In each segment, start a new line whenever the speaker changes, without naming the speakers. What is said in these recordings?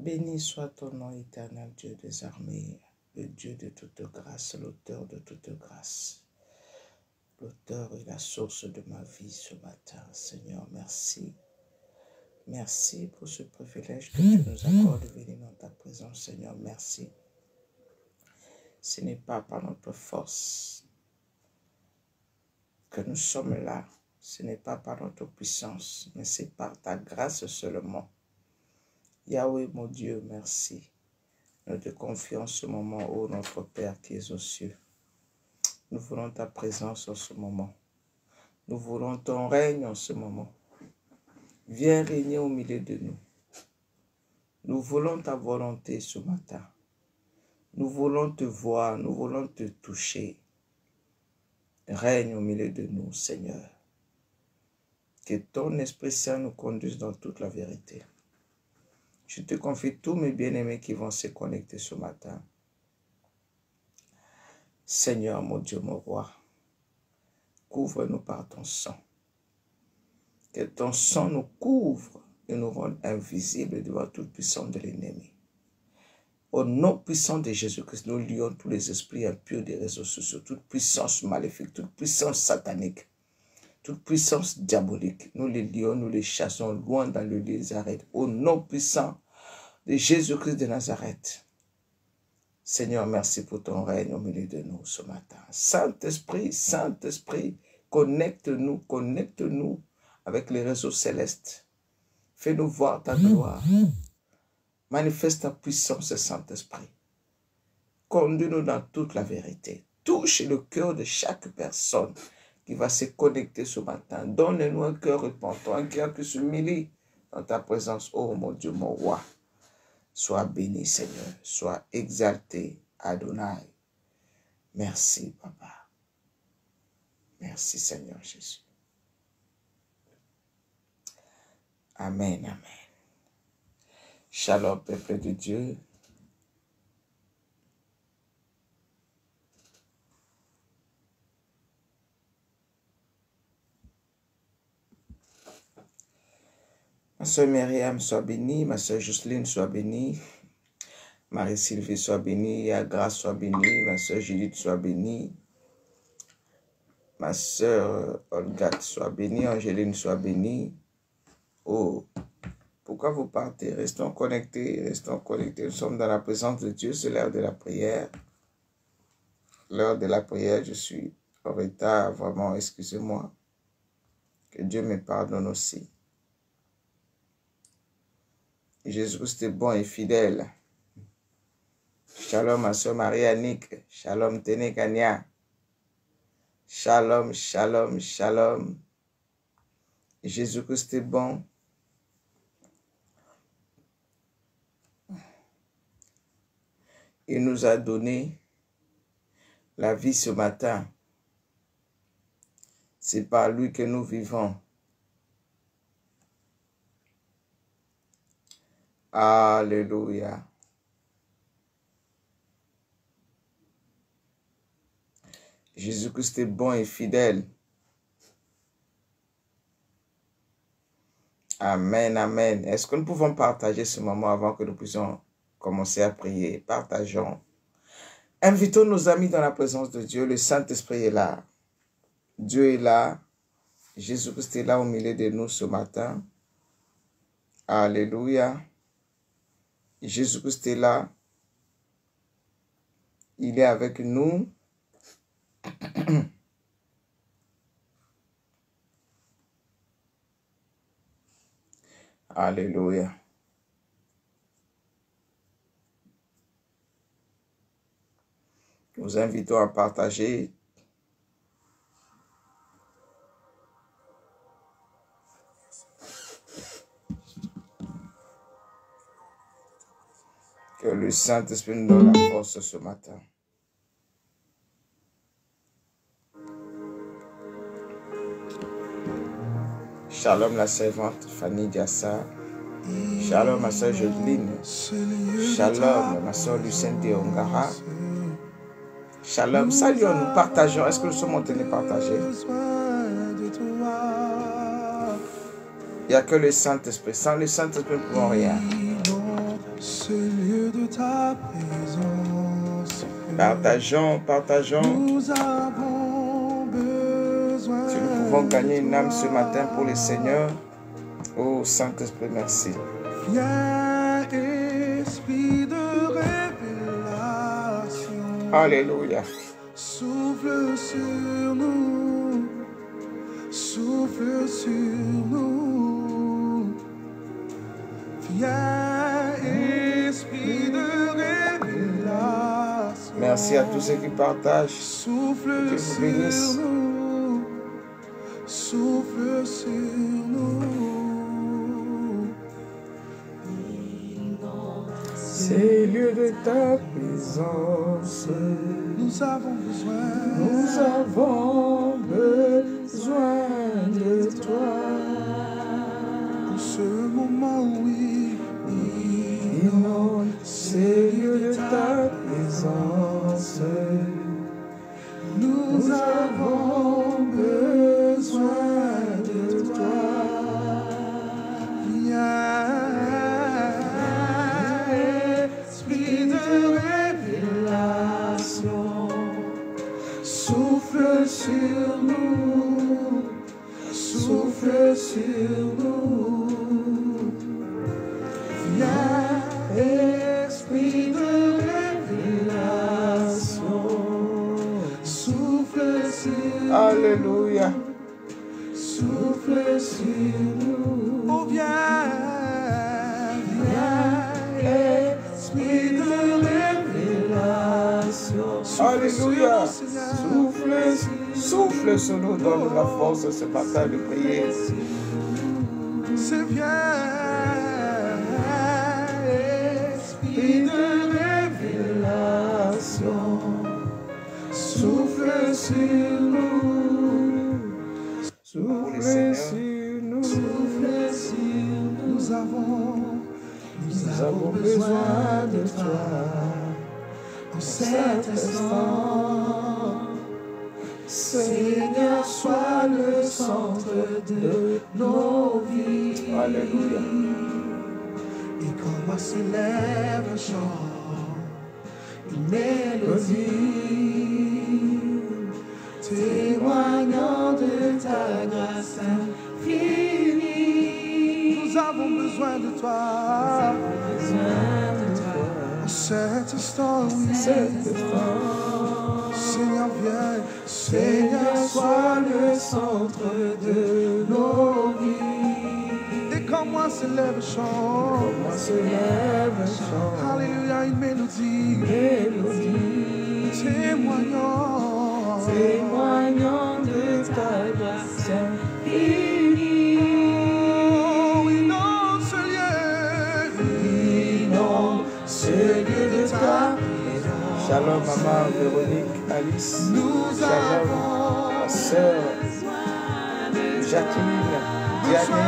Béni soit ton nom éternel, Dieu des armées, le Dieu de toute grâce, l'auteur de toute grâce, l'auteur et la source de ma vie ce matin. Seigneur, merci. Merci pour ce privilège que tu nous accordes de venir dans ta présence, Seigneur. Merci. Ce n'est pas par notre force que nous sommes là. Ce n'est pas par notre puissance, mais c'est par ta grâce seulement. Yahweh, mon Dieu, merci. Nous te confions ce moment, ô notre Père qui es aux cieux. Nous voulons ta présence en ce moment. Nous voulons ton règne en ce moment. Viens régner au milieu de nous. Nous voulons ta volonté ce matin. Nous voulons te voir, nous voulons te toucher. Règne au milieu de nous, Seigneur. Que ton Esprit Saint nous conduise dans toute la vérité. Je te confie tous mes bien-aimés qui vont se connecter ce matin. Seigneur, mon Dieu, mon roi, couvre-nous par ton sang. Que ton sang nous couvre et nous rende invisibles devant toute puissance de l'ennemi. Au nom puissant de Jésus-Christ, nous lions tous les esprits impurs des réseaux sociaux, toute puissance maléfique, toute puissance satanique, toute puissance diabolique. Nous les lions, nous les chassons loin dans le lieu de Nazareth. Au nom puissant de Jésus-Christ de Nazareth. Seigneur, merci pour ton règne au milieu de nous ce matin. Saint-Esprit, Saint-Esprit, connecte-nous avec les réseaux célestes. Fais-nous voir ta gloire. Manifeste ta puissance, Saint-Esprit. Conduis-nous dans toute la vérité. Touche le cœur de chaque personne qui va se connecter ce matin. Donne-nous un cœur repentant, un cœur qui s'humilie dans ta présence. Oh mon Dieu, mon roi. Sois béni, Seigneur. Sois exalté, Adonai. Merci, Papa. Merci, Seigneur Jésus. Amen, amen. Shalom, peuple de Dieu. Ma soeur Myriam soit bénie, ma soeur Jocelyne soit bénie, Marie-Sylvie soit bénie, Yagra soit bénie, ma soeur Judith soit bénie, ma soeur Olga soit bénie, Angéline soit bénie. Oh, pourquoi vous partez? Restons connectés, restons connectés. Nous sommes dans la présence de Dieu, c'est l'heure de la prière. L'heure de la prière, je suis en retard, vraiment, excusez-moi. Que Dieu me pardonne aussi. Jésus-Christ est bon et fidèle. Shalom ma soeur Marie-Annick. Shalom Ténékania. Shalom, shalom, shalom. Jésus-Christ est bon. Il nous a donné la vie ce matin. C'est par lui que nous vivons. Alléluia. Jésus-Christ est bon et fidèle. Amen, amen. Est-ce que nous pouvons partager ce moment avant que nous puissions commencer à prier? Partageons. Invitons nos amis dans la présence de Dieu. Le Saint-Esprit est là. Dieu est là. Jésus-Christ est là au milieu de nous ce matin. Alléluia. Jésus-Christ est là. Il est avec nous. Alléluia. Nous invitons à partager. Que le Saint-Esprit nous donne la force ce matin. Shalom la servante Fanny Diassa. Shalom ma soeur Jodeline. Shalom ma soeur Lucienne de Ongara. Shalom, saluons, nous partageons. Est-ce que nous sommes en train de partager? Il n'y a que le Saint-Esprit. Sans le Saint-Esprit, nous ne pouvons rien.
ce lieu de ta présence.
Partageons.
Nous avons besoin.
Si nous pouvons gagner une âme ce matin pour le Seigneur. Oh Saint-Esprit, merci.
Viens, Esprit de révélation.
Alléluia.
Souffle sur nous. Souffle sur nous. Viens, Esprit de révélation.
Merci à tous ceux qui partagent.
Souffle sur nous. Souffle sur nous.
C'est lieu de ta présence.
Nous avons besoin.
Nous avons besoin de toi.
Pour ce moment, oui.
Inonde ces lieux de ta présence. Nous avons besoin de toi.
Esprit de révélation, souffle sur nous, souffle sur nous. Viens, Esprit de révélation, souffle sur nous.
Alléluia.
Souffle sur nous. Oh, viens, Esprit de révélation.
Alléluia. Souffle sur nous, donne la force de ce matin de prier.
C'est viens, Esprit de révélation. Souffle sur nous. Souffle sur nous. Souffle sur nous. Nous avons besoin de toi en cet instant. Seigneur, sois le centre de nos vies.
Alléluia.
Et quand moi s'élève un chant, une mélodie, témoignant de ta grâce infinie. Nous avons besoin de toi. En cet instant, oui. Seigneur, viens. Seigneur, sois le centre de nos vies. Et quand moi s'élève un chant, alléluia, une mélodie, témoignant de ta grâce infinie. Oh, inonde ce lieu de ta présence.
Shalom, maman Véronique, Alice. Shalom, ma soeur Jacqueline, Diane.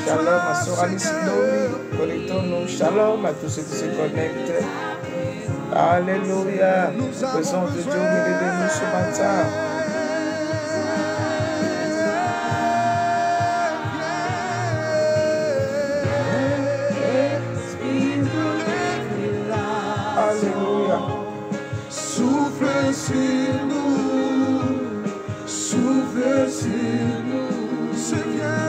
Shalom, ma soeur Alice Nomi. Connectons-nous. Shalom à tous ceux qui se connectent. Alléluia. Présence de Dieu au milieu de nous ce matin. Alléluia.
Souffle sur nous, souffle sur nous, c'est bien.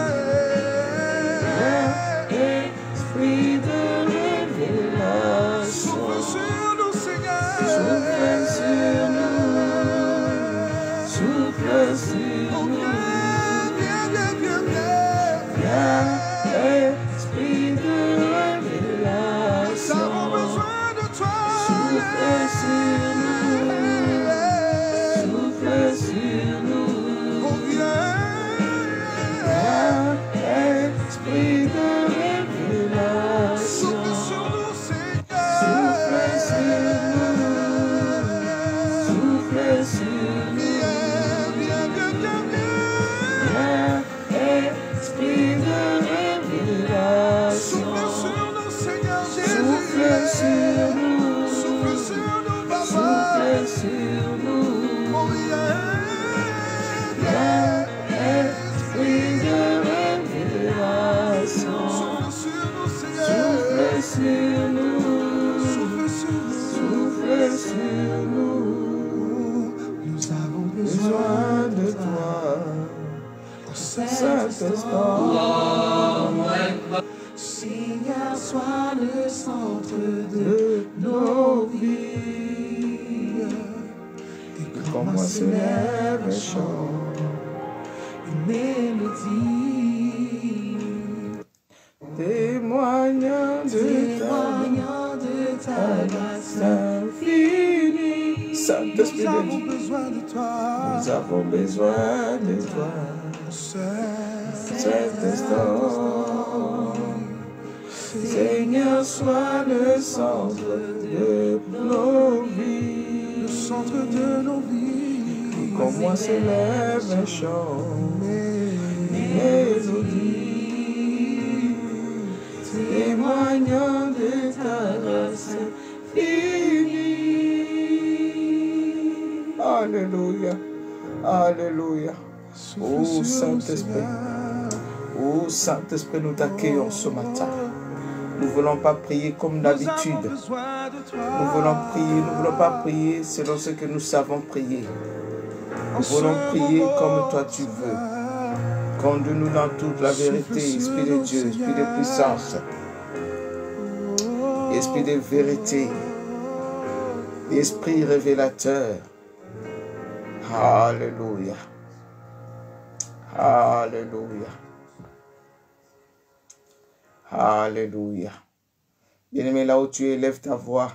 Esprit de révélation, souffle sur nous, Seigneur. Souffle sur nous, souffle sur nous. Viens, Esprit de révélation. Nous avons besoin de toi. Souffle sur nous, souffle sur nous. Oh, viens, Esprit de révélation. Souffle sur nous, Seigneur. Souffle sur nous, souffle sur nous. Viens, Esprit de révélation. Souffle sur nous, Seigneur Jésus. Souffle sur nous, souffle sur nous, Papa. Souffle sur nous. Oh, viens, Esprit de révélation. Souffle sur nous, Seigneur. Souffle sur nous.
Saint-Esprit.
Seigneur, sois le centre de nos vies. Et comment s'élève un chant, une mélodie,
témoignant de
ta grâce infinie.
Saint-Esprit,
nous avons besoin de toi.
Nous avons besoin de toi. Saint-Esprit. Seigneur, sois le centre de nos vies.
Le centre de nos vies.
Comme moi s'élève un chant, une mélodie, témoignant de ta grâce infinie. Alléluia. Alléluia. Oh Saint-Esprit. Oh Saint-Esprit, nous t'accueillons ce matin. Nous ne voulons pas prier comme d'habitude. Nous voulons pas prier selon ce que nous savons prier. Nous voulons prier comme toi tu veux. Conduis-nous dans toute la vérité, Esprit de Dieu, Esprit de puissance, Esprit de vérité, Esprit révélateur. Alléluia. Alléluia. Alléluia. Bien-aimé, là où tu es, lève ta voix,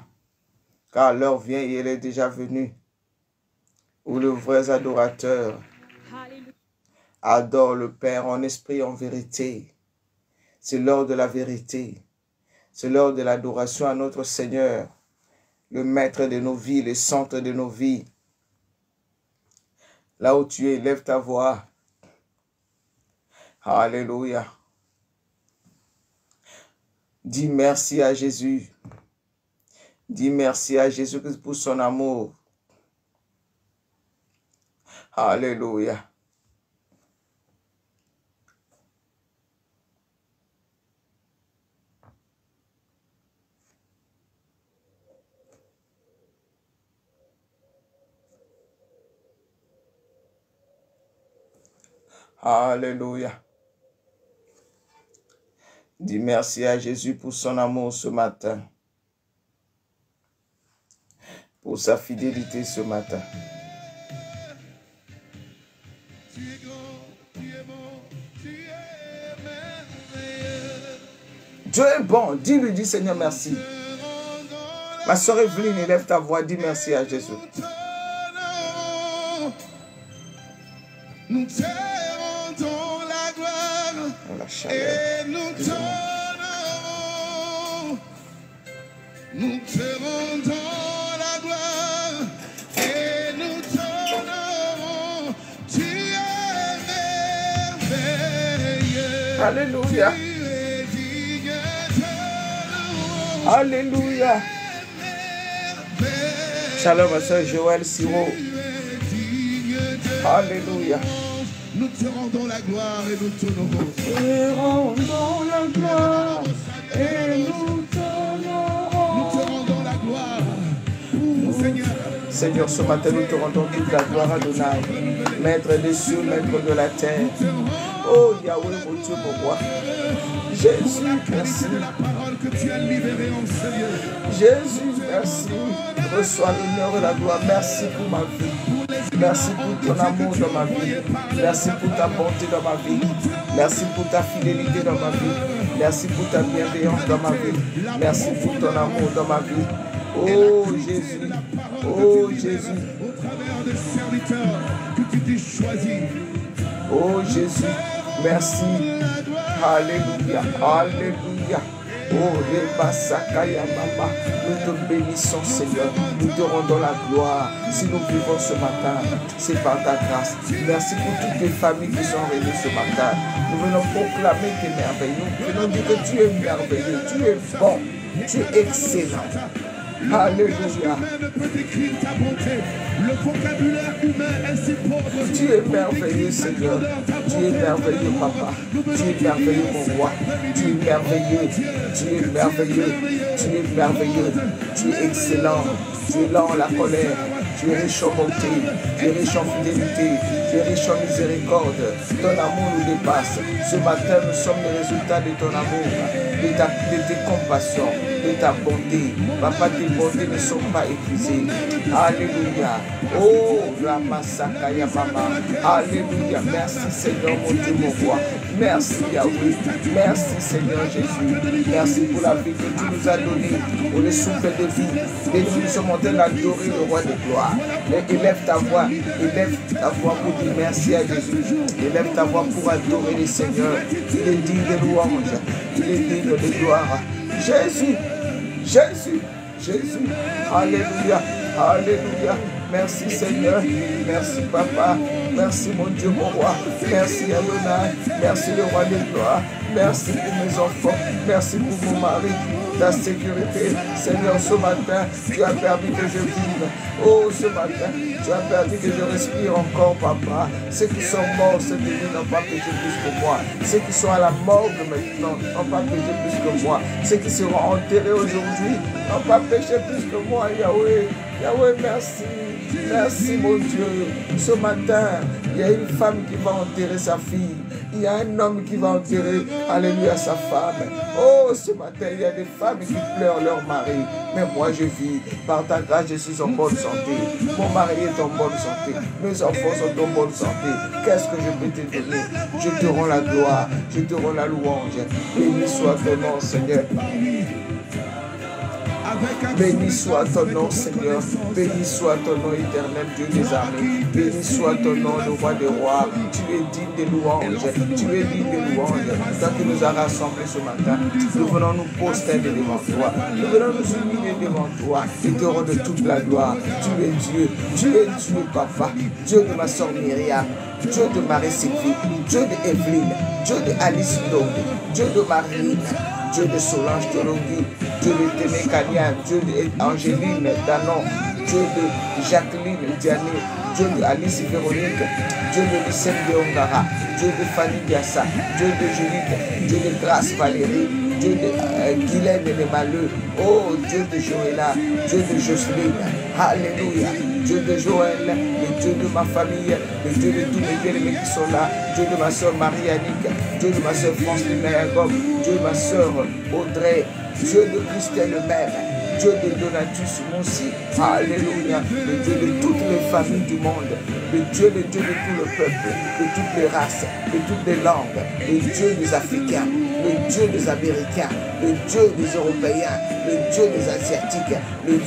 car l'heure vient et elle est déjà venue, où les vrais adorateurs adorent le Père en esprit et en vérité. C'est l'heure de la vérité. C'est l'heure de l'adoration à notre Seigneur, le maître de nos vies, le centre de nos vies. Là où tu es, lève ta voix. Alléluia. Dis merci à Jésus. Dis merci à Jésus pour son amour. Alléluia. Alléluia. Dis merci à Jésus pour son amour ce matin, pour sa fidélité ce matin. Dieu est bon. Dis-lui, dis Seigneur, merci. Ma soeur Evelyne, élève ta voix, dis merci à Jésus.
Nous te rendons la gloire
La chaleur.
et nous t'honorons. Nous te rendons la gloire et nous t'honorons. Tu es merveilleux.
Alléluia.
Tu es digne de louange.
Alléluia. Shalom, ma soeur Joël Siro. Alléluia.
Nous te rendons la gloire et nous t'honorons.
Te rendons la gloire et nous t'honorons.
Nous te rendons la gloire. Seigneur.
Seigneur, ce matin, nous te rendons toute la gloire à Adonai, Maître des cieux, Maître de la terre. Oh Yahweh, mon Dieu, mon roi. Jésus, merci.
La parole que tu as libérée en ce lieu.
Jésus, merci. Reçois l'honneur et la gloire. Merci pour ma vie. Merci pour ton amour dans ma vie. Merci pour ta bonté dans ma vie. Merci pour ta fidélité dans ma vie. Merci pour ta bienveillance dans ma vie. Merci pour ton amour dans ma vie. Oh Jésus. Oh Jésus.
Au travers des serviteurs que tu t'es choisi.
Oh Jésus. Merci. Alléluia. Alléluia. Oh, Rebasakaya Mama, nous te bénissons Seigneur, nous te rendons la gloire. Si nous vivons ce matin, c'est par ta grâce. Merci pour toutes les familles qui sont réunies ce matin. Nous venons proclamer tes merveilles. Nous venons dire que tu es merveilleux, tu es bon, tu es excellent. Alléluia.
Ne peut décrire ta bonté. Le vocabulaire humain est si pauvre.
Tu es merveilleux, Seigneur. Tu es merveilleux, Papa. Tu es merveilleux, mon roi. Tu es merveilleux. Tu es merveilleux. Tu es merveilleux. Tu es excellent. Tu es lent en la colère. Tu es riche en bonté, tu es riche en fidélité, tu es riche en miséricorde. Ton amour nous dépasse. Ce matin, nous sommes les résultats de ton amour, de tes compassions, de ta bonté. Papa, tes bontés ne sont pas épuisées. Alléluia. Oh, la Masakaya Mama. Alléluia. Merci Seigneur, mon Dieu, mon roi. Merci Yahweh. Merci Seigneur Jésus. Merci pour la vie que tu nous as donnée, pour le souffle de vie. Et nous sommes en train d'adorer le roi de gloire. Et élève ta voix pour dire merci à Jésus. Élève ta voix pour adorer le Seigneur. Il est digne de louange. Il est digne de gloire. Jésus, Jésus, Jésus. Alléluia, Alléluia. Merci Seigneur, merci Papa, merci mon Dieu, mon roi, merci Adonai, merci le roi de gloire, merci pour mes enfants, merci pour mon mari, ta sécurité. Seigneur, ce matin, tu as permis que je vive. Oh, ce matin, tu as permis que je respire encore, Papa. Ceux qui sont morts cette nuit n'ont pas péché plus que moi. Ceux qui sont à la morgue maintenant n'ont pas péché plus que moi. Ceux qui seront enterrés aujourd'hui n'ont pas péché plus que moi, Yahweh. Yahweh, merci. Merci mon Dieu. Ce matin, il y a une femme qui va enterrer sa fille. Il y a un homme qui va enterrer, alléluia, sa femme. Oh, ce matin, il y a des femmes qui pleurent leur mari. Mais moi, je vis. Par ta grâce, je suis en bonne santé. Mon mari est en bonne santé. Mes enfants sont en bonne santé. Qu'est-ce que je peux te donner? Je te rends la gloire. Je te rends la louange. Béni soit ton nom, Seigneur. Béni soit ton nom, Seigneur. Béni soit ton nom, éternel Dieu des armées. Béni soit ton nom, le roi des rois. Tu es digne de louanges. Tu es digne de louanges. Toi qui nous as rassemblés ce matin, nous venons nous poster devant toi. Nous venons nous humilier devant toi et te rendre toute la gloire. Tu es Dieu. Tu es Dieu, Papa. Dieu de ma soeur Myriam. Dieu de Marie-Sylvie. Dieu de Evelyne. Dieu de Alice Dode. Dieu de Marine. Dieu de Solange Tolongi, Dieu de Témé Kanya, Dieu d'Angéline Danon, Dieu de Jacqueline Diané, Dieu de Alice Véronique, Dieu de Lucette de Ongara, Dieu de Fanny Diassa, Dieu de Judith, Dieu de Grâce Valérie, Dieu de Guylaine et Maleux, oh Dieu de Joëlla, Dieu de Jocelyne, Alléluia, Dieu de Joël, le Dieu de ma famille, le Dieu de tous mes bien-aimés qui sont là, Dieu de ma soeur Marie-Annick, Dieu de ma soeur Francine Nayagom, Dieu de ma soeur Audrey, Dieu de Christelle le même, Dieu de Donatus Moussi, Alléluia, le Dieu de toutes les familles du monde, le Dieu de tout le peuple, de toutes les races, de toutes les langues, le Dieu des Africains, le Dieu des Américains, le Dieu des Européens, le Dieu des Asiatiques, le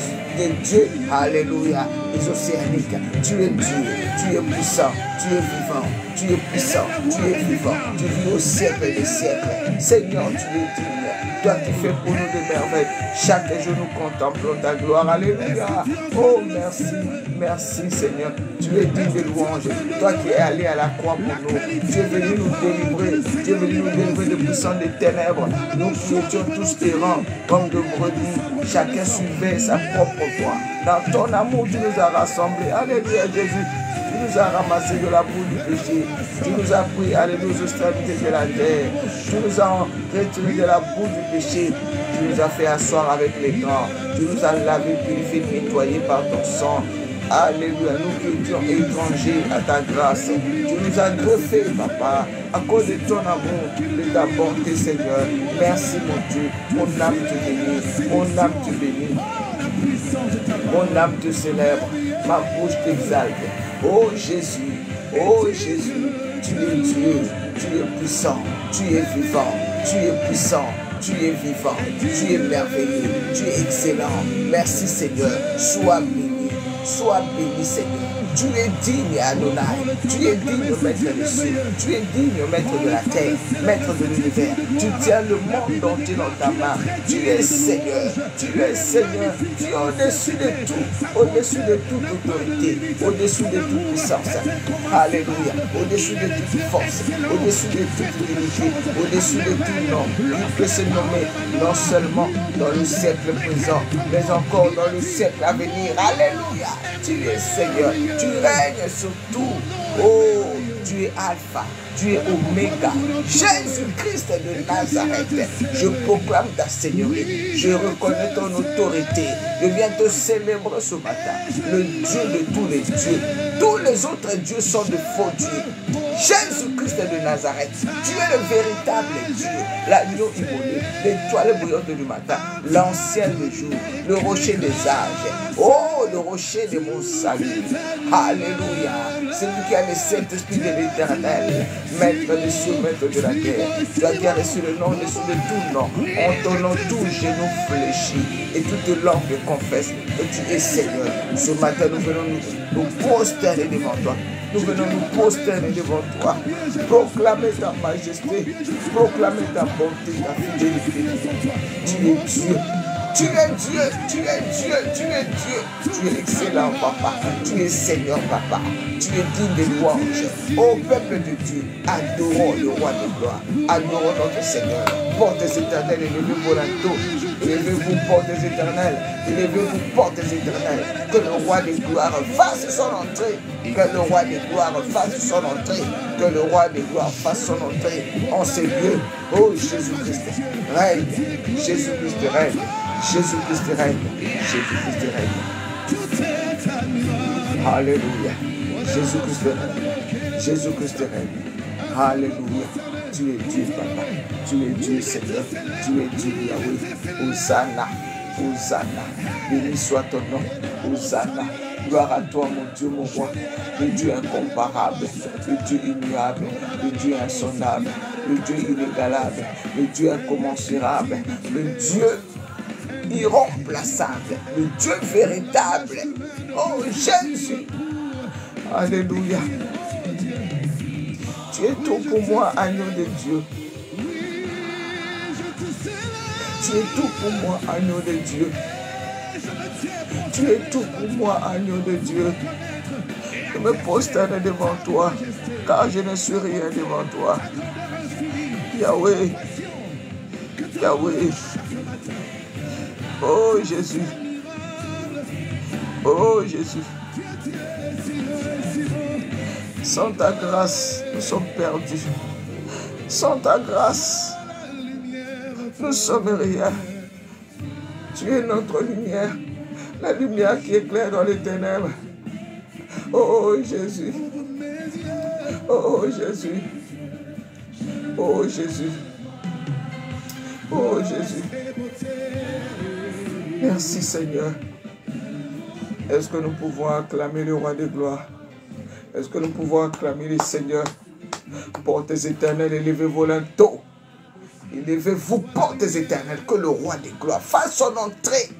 Dieu, Alléluia, des Océaniques. Tu es Dieu, tu es puissant, tu es vivant, tu es puissant, tu es vivant, tu vis au siècle des siècles. Seigneur, tu es digne. Toi qui fais pour nous des merveilles. Chaque jour nous contemplons ta gloire. Alléluia. Oh, merci. Merci Seigneur. Tu es digne de louange. Toi qui es allé à la croix pour nous. Tu es venu nous délivrer. Tu es venu nous délivrer de puissance des ténèbres. Nous qui étions tous errants comme de brebis. Chacun suivait sa propre voie. Dans ton amour, tu nous as rassemblés. Alléluia Jésus. Tu nous as ramassés de la boue du péché. Tu nous as pris à aux extrémités de la terre. Tu nous as retirés de la boue du péché. Tu nous as fait asseoir avec les grands. Tu nous as lavé, purifié, nettoyé par ton sang. Alléluia, nous qui étions étrangers à ta grâce. Tu nous as greffés, Papa, à cause de ton amour, de ta bonté, Seigneur. Merci, mon Dieu. Mon âme te bénit. Mon âme te bénit. Mon âme te célèbre. Ma bouche t'exalte. Oh Jésus, tu es Dieu, tu es puissant, tu es vivant, tu es puissant, tu es vivant, tu es merveilleux, tu es excellent. Merci Seigneur, sois béni Seigneur. Tu es digne, Adonai. Tu es digne, maître des cieux. Tu es digne, maître de la terre, maître de l'univers. Tu tiens le monde entier dans ta main. Tu es Seigneur. Tu es Seigneur. Tu es au-dessus de tout. Au-dessus de toute autorité. Au-dessus de toute puissance. Alléluia. Au-dessus de toute force. Au-dessus de toute dignité. Au-dessus de tout nom. Il peut se nommer non seulement dans le siècle présent, mais encore dans le siècle à venir. Alléluia. Tu es Seigneur. Tu règnes sur tout. Oh, tu es Alpha, tu es Oméga. Jésus-Christ de Nazareth, je proclame ta Seigneurie. Je reconnais ton autorité. Je viens te célébrer ce matin. Le Dieu de tous les dieux. Tous les autres dieux sont de faux dieux. Jésus-Christ de Nazareth, tu es le véritable Dieu, l'agneau immolé, l'étoile brillante du matin, l'ancien des jours, le rocher des âges. Oh, le rocher de mon salut. Alléluia. C'est lui qui a le Saint-Esprit de l'Éternel, maître des cieux, maître de la terre. Tu as bien reçu le nom dessus de tout nom. En ton nom, tout genou fléchit et toute langue confesse que tu es Seigneur. Ce matin, nous venons nous prosterner devant toi. Nous venons nous prosterner devant toi. Proclamer ta majesté, proclamer ta bonté, ta fidélité. Tu es Dieu. Tu es Dieu, tu es Dieu, tu es Dieu. Tu es excellent, papa. Tu es Seigneur, papa. Tu es digne de louange. Ô peuple de Dieu, adorons le roi de gloire. Adorons notre Seigneur. Portes éternelles, élevez-vous la tour. Élevez-vous, portes éternelles. Élevez-vous, portes éternelles. Que le roi de gloire fasse son entrée. Que le roi de gloire fasse son entrée. Que le roi de gloire fasse son entrée en ces lieux. Oh Jésus-Christ, règne. Jésus-Christ règne. Jésus-Christ règne. Jésus-Christ règne. Alléluia. Jésus-Christ règne. Jésus-Christ règne. Alléluia. Tu es Dieu, papa. Tu es Dieu, Seigneur. Tu es Dieu, Yahweh. Hosanna. Hosanna. Béni soit ton nom. Hosanna. Gloire à toi, mon Dieu, mon roi. Le Dieu incomparable. Le Dieu immuable. Le Dieu insondable. Le Dieu inégalable. Le Dieu incommensurable. Le Dieu irremplaçable, le Dieu véritable. Oh Jésus, alléluia. Tu es tout pour moi, agneau de Dieu. Tu es tout pour moi, agneau de Dieu. Tu es tout pour moi, agneau de Dieu. Je me prosterne devant toi, car je ne suis rien devant toi. Yahweh, Yahweh. Oh Jésus, oh Jésus, sans ta grâce, nous sommes perdus. Sans ta grâce, nous sommes rien. Tu es notre lumière, la lumière qui éclaire dans les ténèbres. Oh Jésus, oh Jésus, oh Jésus, oh Jésus. Merci Seigneur. Est-ce que nous pouvons acclamer le roi de gloire? Est-ce que nous pouvons acclamer le Seigneur? Portes éternelles, élevez-vous l'un tôt. Élevez-vous, portes éternelles, que le roi de gloire fasse son entrée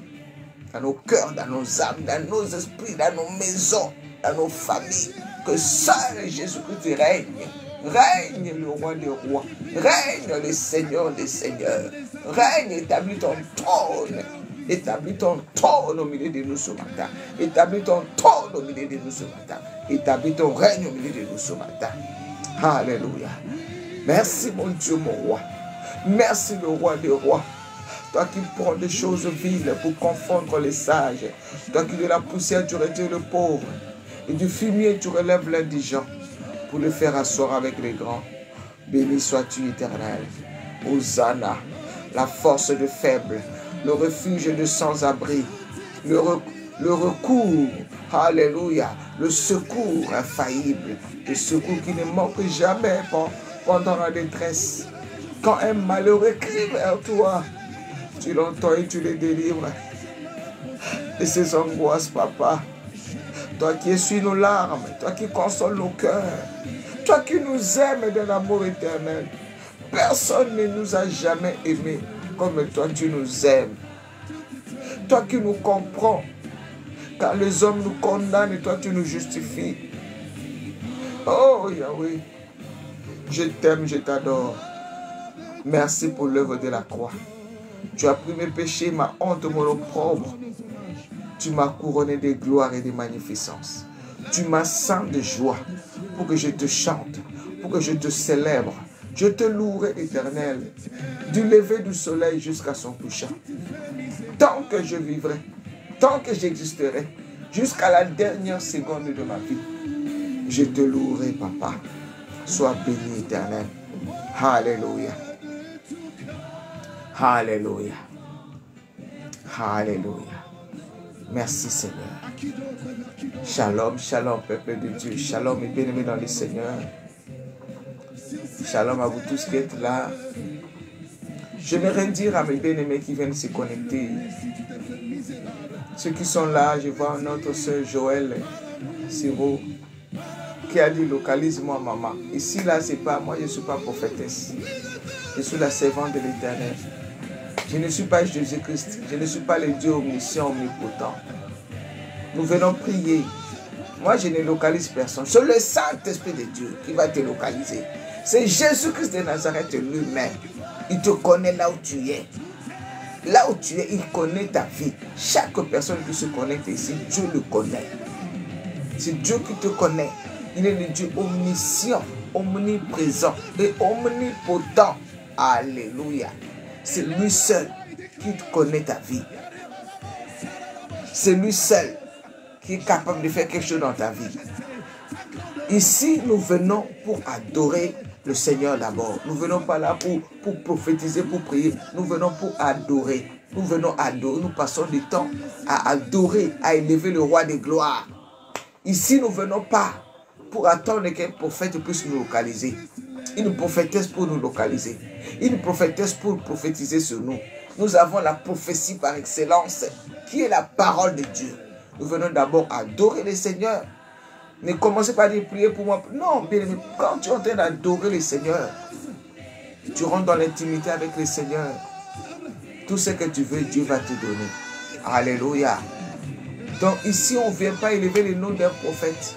dans nos cœurs, dans nos âmes, dans nos esprits, dans nos maisons, dans nos familles. Que seul Jésus-Christ règne. Règne le roi des rois. Règne le Seigneur des seigneurs. Règne, établis ton trône. Établis ton trône au milieu de nous ce matin. Établis ton trône au milieu de nous ce matin. Établis ton règne au milieu de nous ce matin. Alléluia. Merci mon Dieu, mon roi. Merci le roi des rois. Toi qui prends des choses viles pour confondre les sages. Toi qui de la poussière tu retires le pauvre. Et du fumier tu relèves l'indigent pour le faire asseoir avec les grands. Béni sois-tu éternel. Hosanna, la force de faible, le refuge de sans-abri, le recours, alléluia, le secours infaillible, le secours qui ne manque jamais pendant la détresse. Quand un malheureux crie vers toi, tu l'entends et tu le délivres de ses angoisses, papa. Toi qui essuies nos larmes, toi qui consoles nos cœurs, toi qui nous aimes d'un amour éternel. Personne ne nous a jamais aimés comme toi tu nous aimes. Toi qui nous comprends, car les hommes nous condamnent et toi tu nous justifies. Oh Yahweh, je t'aime, je t'adore. Merci pour l'œuvre de la croix. Tu as pris mes péchés, ma honte, mon opprobre. Tu m'as couronné de gloire et de magnificence. Tu m'as ceint de joie pour que je te chante, pour que je te célèbre. Je te louerai, éternel, du lever du soleil jusqu'à son couchant. Tant que je vivrai, tant que j'existerai, jusqu'à la dernière seconde de ma vie, je te louerai, papa. Sois béni, Éternel. Alléluia. Alléluia. Alléluia. Merci, Seigneur. Shalom, shalom, peuple de Dieu. Shalom et bien-aimés dans le Seigneur. Shalom à vous tous qui êtes là. J'aimerais dire à mes bien-aimés qui viennent se connecter. Ceux qui sont là, je vois notre soeur Joël Siro qui a dit localise-moi maman. Ici là, c'est pas moi, je ne suis pas prophétesse. Je suis la servante de l'Éternel. Je ne suis pas Jésus-Christ. Je ne suis pas le Dieu omniscient, omnipotent. Nous venons prier. Moi, je ne localise personne. C'est le Saint-Esprit de Dieu qui va te localiser. C'est Jésus-Christ de Nazareth lui-même. Il te connaît là où tu es. Là où tu es, il connaît ta vie. Chaque personne qui se connecte ici, Dieu le connaît. C'est Dieu qui te connaît. Il est le Dieu omniscient, omniprésent et omnipotent. Alléluia. C'est lui seul qui connaît ta vie. C'est lui seul qui est capable de faire quelque chose dans ta vie. Ici, nous venons pour adorer le Seigneur d'abord. Nous venons pas là pour prophétiser, pour prier. Nous venons pour adorer. Nous venons adorer. Nous passons du temps à adorer, à élever le roi des gloires. Ici, nous ne venons pas pour attendre qu'un prophète puisse nous localiser. Une prophétesse pour nous localiser. Une prophétesse pour prophétiser sur nous. Nous avons la prophétie par excellence, qui est la parole de Dieu. Nous venons d'abord adorer le Seigneur. Ne commencez pas à dire prier pour moi. Non, bien aimé, quand tu es en train d'adorer le Seigneur, tu rentres dans l'intimité avec le Seigneur. Tout ce que tu veux, Dieu va te donner. Alléluia. Donc ici, on ne vient pas élever le nom d'un prophète.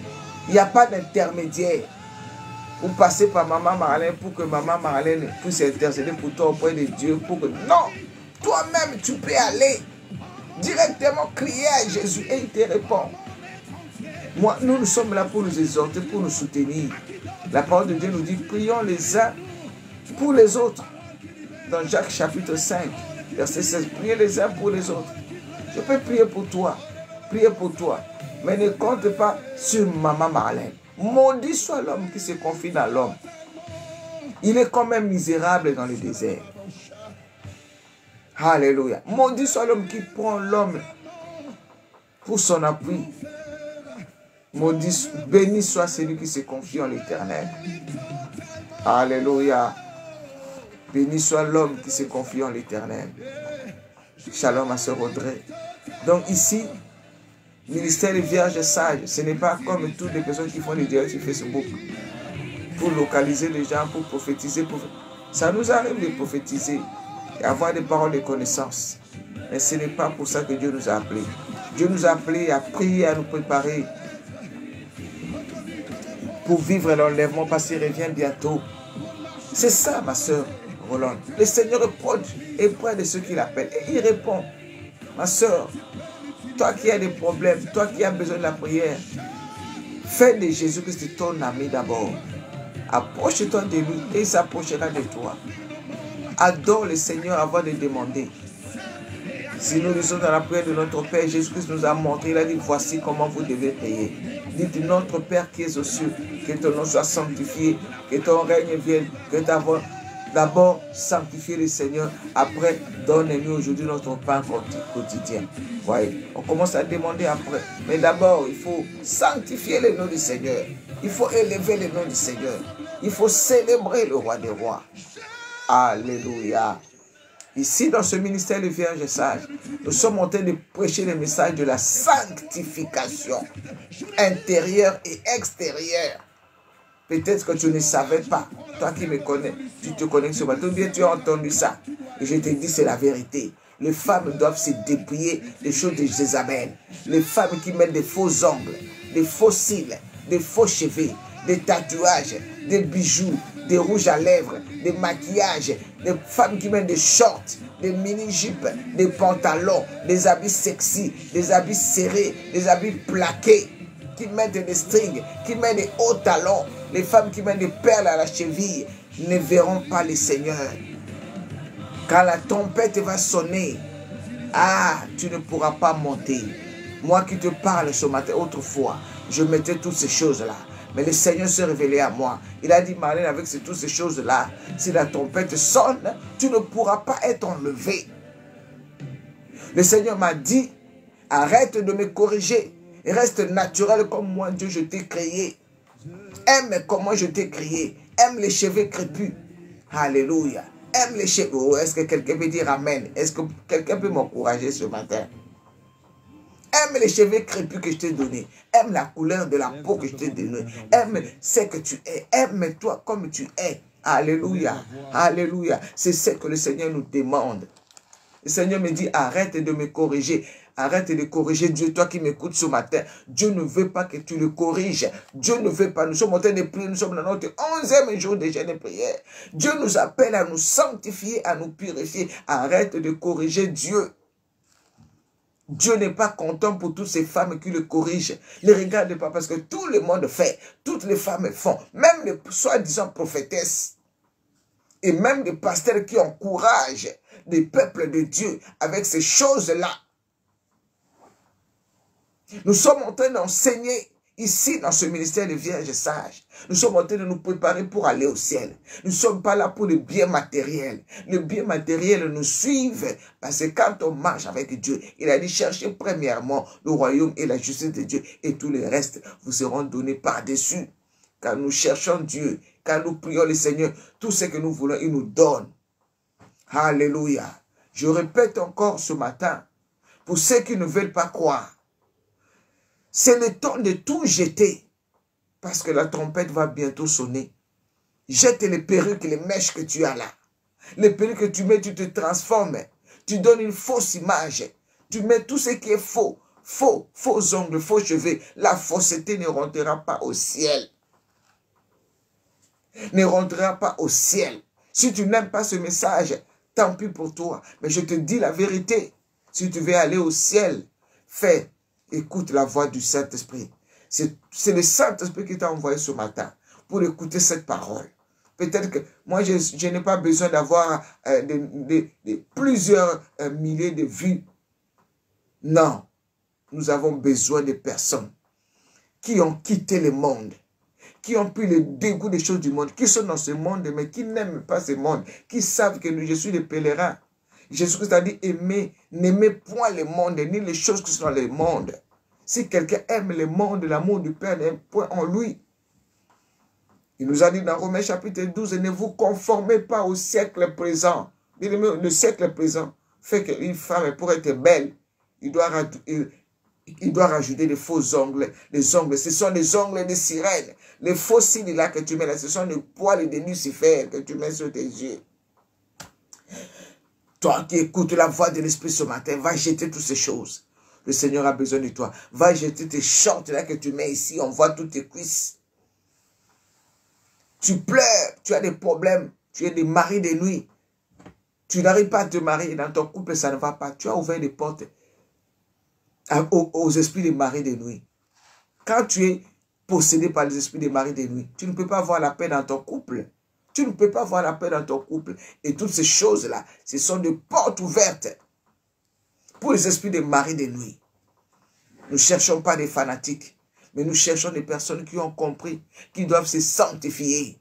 Il n'y a pas d'intermédiaire. Vous passez par Maman Marlène pour que Maman Marlène puisse intercéder pour toi auprès de Dieu. Pour que... Non, toi-même, tu peux aller directement crier à Jésus et il te répond. Moi, nous sommes là pour nous exhorter, pour nous soutenir. La parole de Dieu nous dit, prions les uns pour les autres. Dans Jacques chapitre 5, verset 16, priez les uns pour les autres. Je peux prier pour toi, mais ne compte pas sur Maman Marlène. Maudit soit l'homme qui se confie dans l'homme. Il est quand même misérable dans le désert. Alléluia. Maudit soit l'homme qui prend l'homme pour son appui. Maudit, béni soit celui qui se confie en l'Éternel. Alléluia. Béni soit l'homme qui se confie en l'Éternel. Shalom, ma soeur Audrey. Donc ici, ministère des Vierges Sages, ce n'est pas comme toutes les personnes qui font des directs sur Facebook pour localiser les gens, pour prophétiser. Ça nous arrive de prophétiser et avoir des paroles de connaissance. Mais ce n'est pas pour ça que Dieu nous a appelés. Dieu nous a appelés à prier, à nous préparer pour vivre l'enlèvement parce qu'il revient bientôt. C'est ça, ma soeur Roland. Le Seigneur est près de ceux qui l'appellent et il répond. Ma soeur, toi qui as des problèmes, toi qui as besoin de la prière, fais de Jésus-Christ ton ami d'abord. Approche-toi de lui et il s'approchera de toi. Adore le Seigneur avant de demander. Si nous lisons dans la prière de notre Père, Jésus-Christ nous a montré, il a dit, voici comment vous devez prier. Dites, notre Père qui es aux cieux, que ton nom soit sanctifié, que ton règne vienne, que d'abord sanctifier le Seigneur, après donne-nous aujourd'hui notre pain quotidien. Voyez, on commence à demander après. Mais d'abord, il faut sanctifier le nom du Seigneur. Il faut élever le nom du Seigneur. Il faut célébrer le roi des rois. Alléluia. Ici, dans ce ministère des Vierges Sages, nous sommes en train de prêcher le message de la sanctification intérieure et extérieure. Peut-être que tu ne savais pas. Toi qui me connais, tu te connais sur bateau, bien tu as entendu ça. Et je te dis, c'est la vérité. Les femmes doivent se dépouiller des choses de Jézabel. Les femmes qui mettent des faux ongles, des faux cils, des faux cheveux, des tatouages, des bijoux, des rouges à lèvres, des maquillages, des femmes qui mettent des shorts, des mini-jupes, des pantalons, des habits sexy, des habits serrés, des habits plaqués, qui mettent des strings, qui mettent des hauts talons. Les femmes qui mettent des perles à la cheville ne verront pas le Seigneur. Quand la tempête va sonner, tu ne pourras pas monter. Moi qui te parle ce matin, autrefois, je mettais toutes ces choses-là. Mais le Seigneur s'est révélé à moi. Il a dit, Marlène, avec toutes ces choses-là, si la trompette sonne, tu ne pourras pas être enlevé. Le Seigneur m'a dit, arrête de me corriger. Reste naturel comme moi, Dieu, je t'ai créé. Aime comment je t'ai créé. Aime les cheveux crépus. Alléluia. Aime les cheveux. Oh, est-ce que quelqu'un peut dire Amen? Est-ce que quelqu'un peut m'encourager ce matin? Aime les cheveux crépus que je t'ai donnés. Aime la couleur de la peau que je t'ai donnée. Aime ce que tu es. Aime-toi comme tu es. Alléluia. Alléluia. C'est ce que le Seigneur nous demande. Le Seigneur me dit, arrête de me corriger. Arrête de corriger Dieu, toi qui m'écoutes ce matin. Dieu ne veut pas que tu le corriges. Dieu ne veut pas. Nous sommes en train de prier. Nous sommes dans notre 11e jour de jeûne et prière. Dieu nous appelle à nous sanctifier, à nous purifier. Arrête de corriger Dieu. Dieu n'est pas content pour toutes ces femmes qui le corrigent. Ne regarde pas parce que tout le monde fait. Toutes les femmes font. Même les soi-disant prophétesses. Et même les pasteurs qui encouragent les peuples de Dieu avec ces choses-là. Nous sommes en train d'enseigner ici dans ce ministère de Vierges Sages. Nous sommes en train de nous préparer pour aller au ciel. Nous ne sommes pas là pour le bien matériel. Le bien matériel nous suit parce que quand on marche avec Dieu, il a dit cherchez premièrement le royaume et la justice de Dieu et tout le reste vous seront donnés par-dessus. Quand nous cherchons Dieu, quand nous prions le Seigneur, tout ce que nous voulons, il nous donne. Alléluia. Je répète encore ce matin, pour ceux qui ne veulent pas croire, c'est le temps de tout jeter. Parce que la trompette va bientôt sonner. Jette les perruques et les mèches que tu as là. Les perruques que tu mets, tu te transformes. Tu donnes une fausse image. Tu mets tout ce qui est faux. Faux ongles, faux cheveux. La fausseté ne rentrera pas au ciel. Ne rentrera pas au ciel. Si tu n'aimes pas ce message, tant pis pour toi. Mais je te dis la vérité. Si tu veux aller au ciel, fais. Écoute la voix du Saint-Esprit. C'est le Saint-Esprit qui t'a envoyé ce matin pour écouter cette parole. Peut-être que moi, je n'ai pas besoin d'avoir plusieurs milliers de vues. Non. Nous avons besoin de personnes qui ont quitté le monde, qui ont pris le dégoût des choses du monde, qui sont dans ce monde, mais qui n'aiment pas ce monde, qui savent que je suis des pèlerins. Jésus-Christ a dit, n'aimez point le monde, ni les choses qui sont dans le monde. Si quelqu'un aime le monde, l'amour du Père n'est point en lui. Il nous a dit dans Romains chapitre 12, ne vous conformez pas au siècle présent. Le siècle présent fait qu'une femme, pour être belle, il doit rajouter des faux ongles. Les ongles, ce sont des ongles de sirène. Les faux cils là que tu mets là, ce sont des poils de Lucifer que tu mets sur tes yeux. Toi qui écoutes la voix de l'Esprit ce matin, va jeter toutes ces choses. Le Seigneur a besoin de toi. Va jeter tes shorts là que tu mets ici. On voit toutes tes cuisses. Tu pleures. Tu as des problèmes. Tu es des maris de nuit. Tu n'arrives pas à te marier. Dans ton couple, ça ne va pas. Tu as ouvert des portes aux esprits des maris de nuit. Quand tu es possédé par les esprits des maris de nuit, tu ne peux pas avoir la paix dans ton couple. Tu ne peux pas avoir la paix dans ton couple. Et toutes ces choses-là, ce sont des portes ouvertes pour les esprits des maris de nuit. Nous ne cherchons pas des fanatiques, mais nous cherchons des personnes qui ont compris, qui doivent se sanctifier.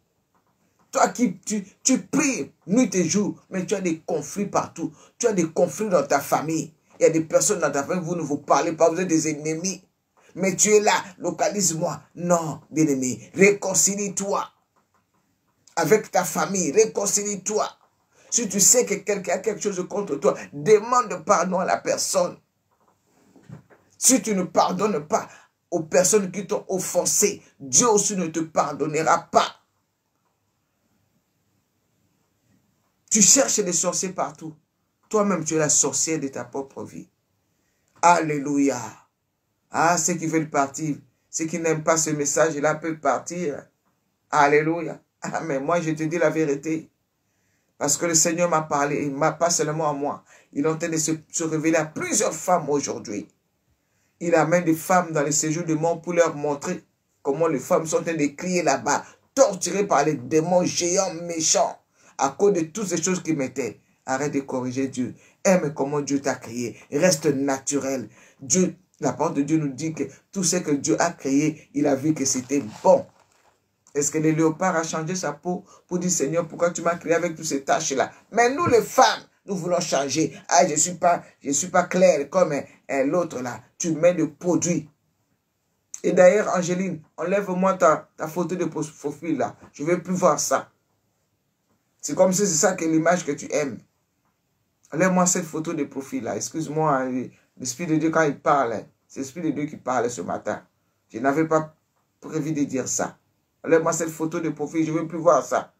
Toi qui, tu pries nuit et jour, mais tu as des conflits partout. Tu as des conflits dans ta famille. Il y a des personnes dans ta famille, vous ne vous parlez pas, vous êtes des ennemis. Mais tu es là, localise-moi. Non, bien-aimé, réconcilie-toi avec ta famille, réconcilie-toi. Si tu sais que quelqu'un a quelque chose contre toi, demande pardon à la personne. Si tu ne pardonnes pas aux personnes qui t'ont offensé, Dieu aussi ne te pardonnera pas. Tu cherches les sorciers partout. Toi-même, tu es la sorcière de ta propre vie. Alléluia. Ah, ceux qui veulent partir, ceux qui n'aiment pas ce message-là peuvent partir. Alléluia. Ah, mais moi, je te dis la vérité. Parce que le Seigneur m'a parlé, il ne m'a pas seulement à moi. Il est en train de se révéler à plusieurs femmes aujourd'hui. Il amène des femmes dans les séjours de mort pour leur montrer comment les femmes sont en train de crier là-bas, torturées par les démons géants méchants, à cause de toutes ces choses qu'ils mettaient. Arrête de corriger Dieu. Aime comment Dieu t'a créé. Reste naturel. Dieu, la parole de Dieu nous dit que tout ce que Dieu a créé, il a vu que c'était bon. Est-ce que le léopard a changé sa peau pour dire, Seigneur, pourquoi tu m'as créé avec toutes ces taches-là? Mais nous, les femmes, nous voulons changer. Ah, je suis pas claire comme l'autre là. Tu mets le produit. Et d'ailleurs, Angéline, enlève-moi ta photo de profil là. Je ne veux plus voir ça. C'est comme si c'est ça que l'image que tu aimes. Enlève-moi cette photo de profil là. Excuse-moi, l'Esprit de Dieu quand il parle, c'est l'Esprit de Dieu qui parle ce matin. Je n'avais pas prévu de dire ça. Enlève-moi cette photo de profil, je ne veux plus voir ça.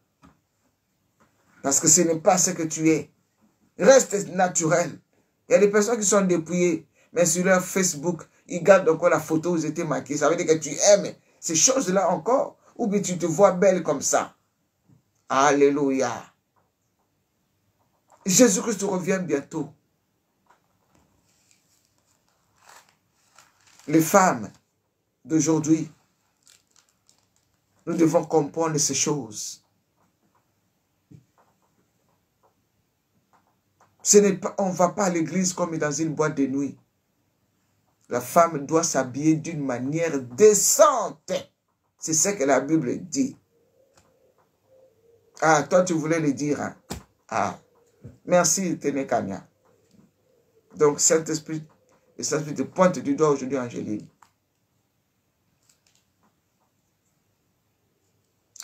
Parce que ce n'est pas ce que tu es. Reste naturel. Il y a des personnes qui sont dépouillées, mais sur leur Facebook, ils gardent encore la photo où ils étaient maquillés. Ça veut dire que tu aimes ces choses-là encore. Ou bien tu te vois belle comme ça. Alléluia. Jésus-Christ revient bientôt. Les femmes d'aujourd'hui, nous devons comprendre ces choses. On ne va pas à l'église comme dans une boîte de nuit. La femme doit s'habiller d'une manière décente. C'est ce que la Bible dit. Ah, toi tu voulais le dire. Hein? Ah, merci Ténékania. Donc, Saint-Esprit, le Saint-Esprit te pointe du doigt aujourd'hui, Angéline.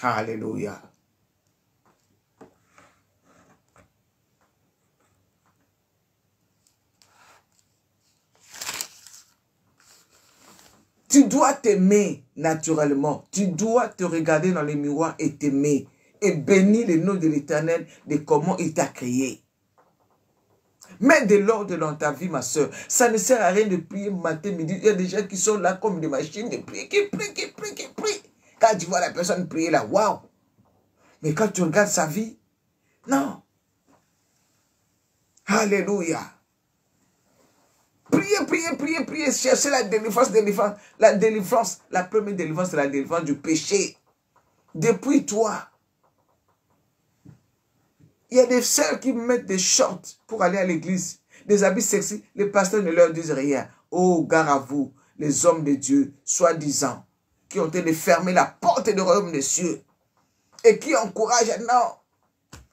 Alléluia. Tu dois t'aimer naturellement. Tu dois te regarder dans les miroirs et t'aimer. Et bénir le nom de l'Éternel de comment il t'a créé. Mets de l'ordre dans ta vie, ma soeur. Ça ne sert à rien de prier matin, midi. Il y a des gens qui sont là comme des machines de prier, qui prient. Quand tu vois la personne prier là, waouh. Mais quand tu regardes sa vie, non. Alléluia. Priez. Cherchez la délivrance. La première délivrance, c'est la délivrance du péché. Dépouille-toi. Il y a des sœurs qui mettent des shorts pour aller à l'église. Des habits sexy. Les pasteurs ne leur disent rien. Oh, gare à vous, les hommes de Dieu, soi-disant, qui ont été de fermer la porte du royaume des cieux. Et qui encouragent, non,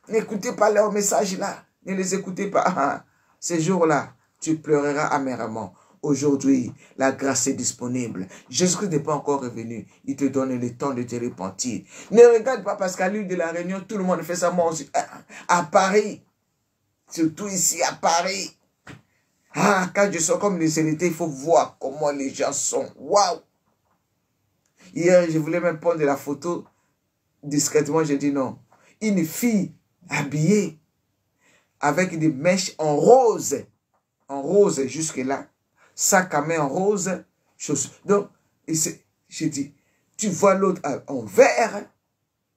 n'écoutez pas leurs messages là. Ne les écoutez pas. Ces jours-là, tu pleureras amèrement. Aujourd'hui, la grâce est disponible. Jésus-Christ n'est pas encore revenu. Il te donne le temps de te repentir. Ne regarde pas parce qu'à l'île de la Réunion, tout le monde fait ça. Moi aussi. À Paris. Surtout ici, à Paris. Ah, quand je sors comme les célébrités, il faut voir comment les gens sont. Waouh! Hier, je voulais même prendre la photo. Discrètement, j'ai dit non. Une fille habillée avec des mèches en rose. En rose jusque-là. Sac à main en rose. Donc, j'ai dit, tu vois l'autre en vert.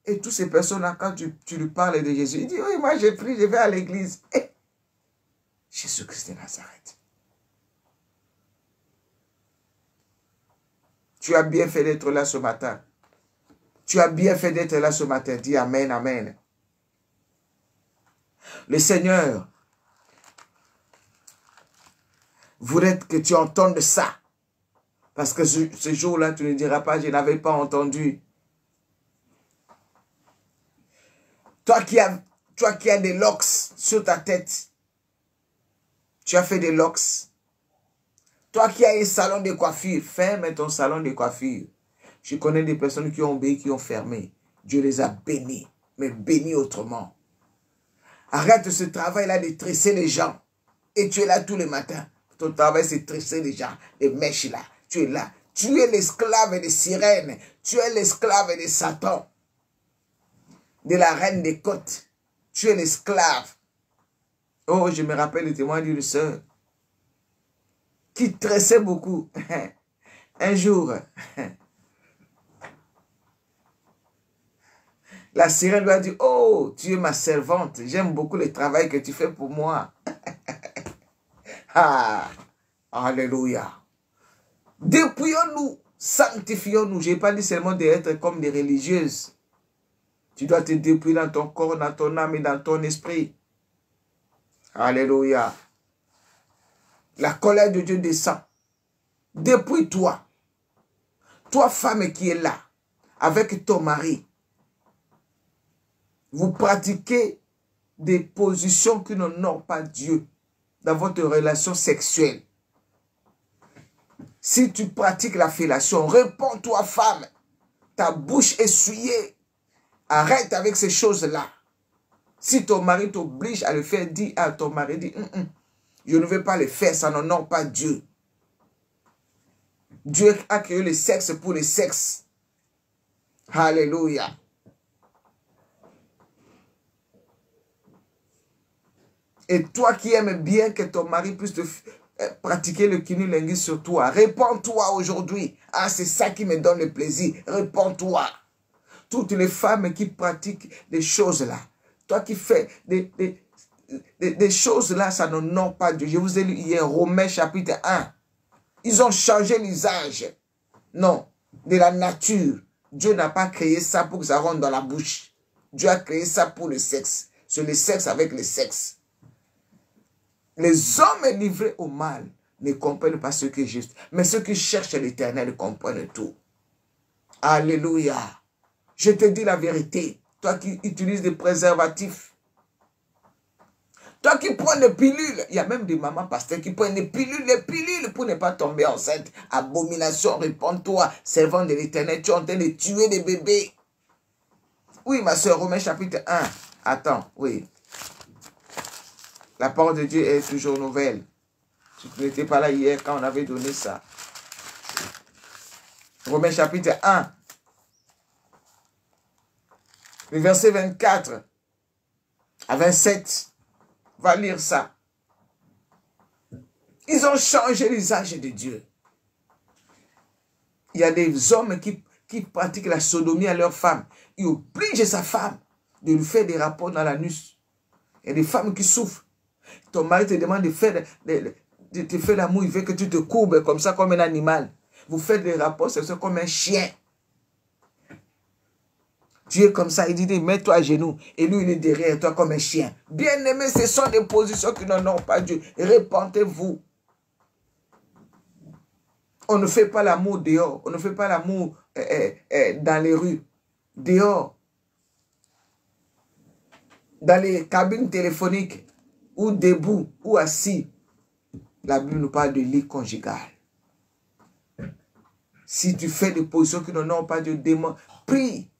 Et toutes ces personnes-là, quand tu lui parles de Jésus, il dit, oui, moi j'ai pris, je vais à l'église. Jésus-Christ de Nazareth. Tu as bien fait d'être là ce matin. Tu as bien fait d'être là ce matin. Dis amen, amen. Le Seigneur voudrait que tu entendes ça. Parce que ce jour-là, tu ne diras pas, je n'avais pas entendu. Toi qui as des locks sur ta tête, tu as fait des locks. Toi qui as un salon de coiffure, ferme ton salon de coiffure. Je connais des personnes qui ont obéi, qui ont fermé. Dieu les a bénis, mais bénis autrement. Arrête ce travail-là de tresser les gens. Et tu es là tous les matins. Ton travail, c'est tresser les gens, les mèches là. Tu es là. Tu es l'esclave des sirènes. Tu es l'esclave de Satan. De la reine des côtes. Tu es l'esclave. Oh, je me rappelle le témoin d'une sœur qui tressait beaucoup. Un jour, la sirène lui a dit, oh, tu es ma servante. J'aime beaucoup le travail que tu fais pour moi. Ah, alléluia. Dépouillons-nous, sanctifions-nous. Je n'ai pas dit seulement d'être comme des religieuses. Tu dois te dépouiller dans ton corps, dans ton âme et dans ton esprit. Alléluia. La colère de Dieu descend. Dépouille-toi. Toi, femme qui est là, avec ton mari, vous pratiquez des positions qui n'honorent pas Dieu dans votre relation sexuelle. Si tu pratiques la fellation, réponds-toi, femme. Ta bouche essuyée. Arrête avec ces choses-là. Si ton mari t'oblige à le faire, dis à ton mari, dis, je ne veux pas le faire, ça n'honore pas Dieu. Dieu a créé le sexe pour le sexe. Alléluia. Et toi qui aimes bien que ton mari puisse pratiquer le cunnilingus sur toi, réponds-toi aujourd'hui. Ah, c'est ça qui me donne le plaisir. Réponds-toi. Toutes les femmes qui pratiquent des choses là, toi qui fais des choses là, ça n'honore pas Dieu. Je vous ai lu hier, Romains chapitre 1. Ils ont changé l'usage. Non, de la nature. Dieu n'a pas créé ça pour que ça rentre dans la bouche. Dieu a créé ça pour le sexe. C'est le sexe avec le sexe. Les hommes livrés au mal ne comprennent pas ce qui est juste. Mais ceux qui cherchent l'Éternel comprennent tout. Alléluia. Je te dis la vérité. Toi qui utilises des préservatifs. Toi qui prends des pilules. Il y a même des mamans pasteurs qui prennent des pilules pour ne pas tomber enceinte. Abomination, réponds-toi. Servant de l'Éternel, tu es en train de tuer des bébés. Oui, ma soeur, Romains chapitre 1. Attends, oui. La parole de Dieu est toujours nouvelle. Tu n'étais pas là hier quand on avait donné ça. Romains chapitre 1. Le verset 24 à 27. Va lire ça. Ils ont changé l'usage de Dieu. Il y a des hommes qui pratiquent la sodomie à leur femme. Ils obligent sa femme de lui faire des rapports dans l'anus. Il y a des femmes qui souffrent. Ton mari te demande de faire l'amour, il veut que tu te courbes comme ça, comme un animal. Vous faites des rapports, c'est comme un chien. Tu es comme ça, il dit, mets-toi à genoux. Et lui, il est derrière toi comme un chien. Bien-aimé, ce sont des positions qui n'honorent pas Dieu. Répentez-vous. On ne fait pas l'amour dehors. On ne fait pas l'amour dans les rues. Dehors. Dans les cabines téléphoniques. Ou debout, ou assis. La Bible nous parle de lit conjugal. Si tu fais des positions qui n'honorent pas Dieu, démon, prie.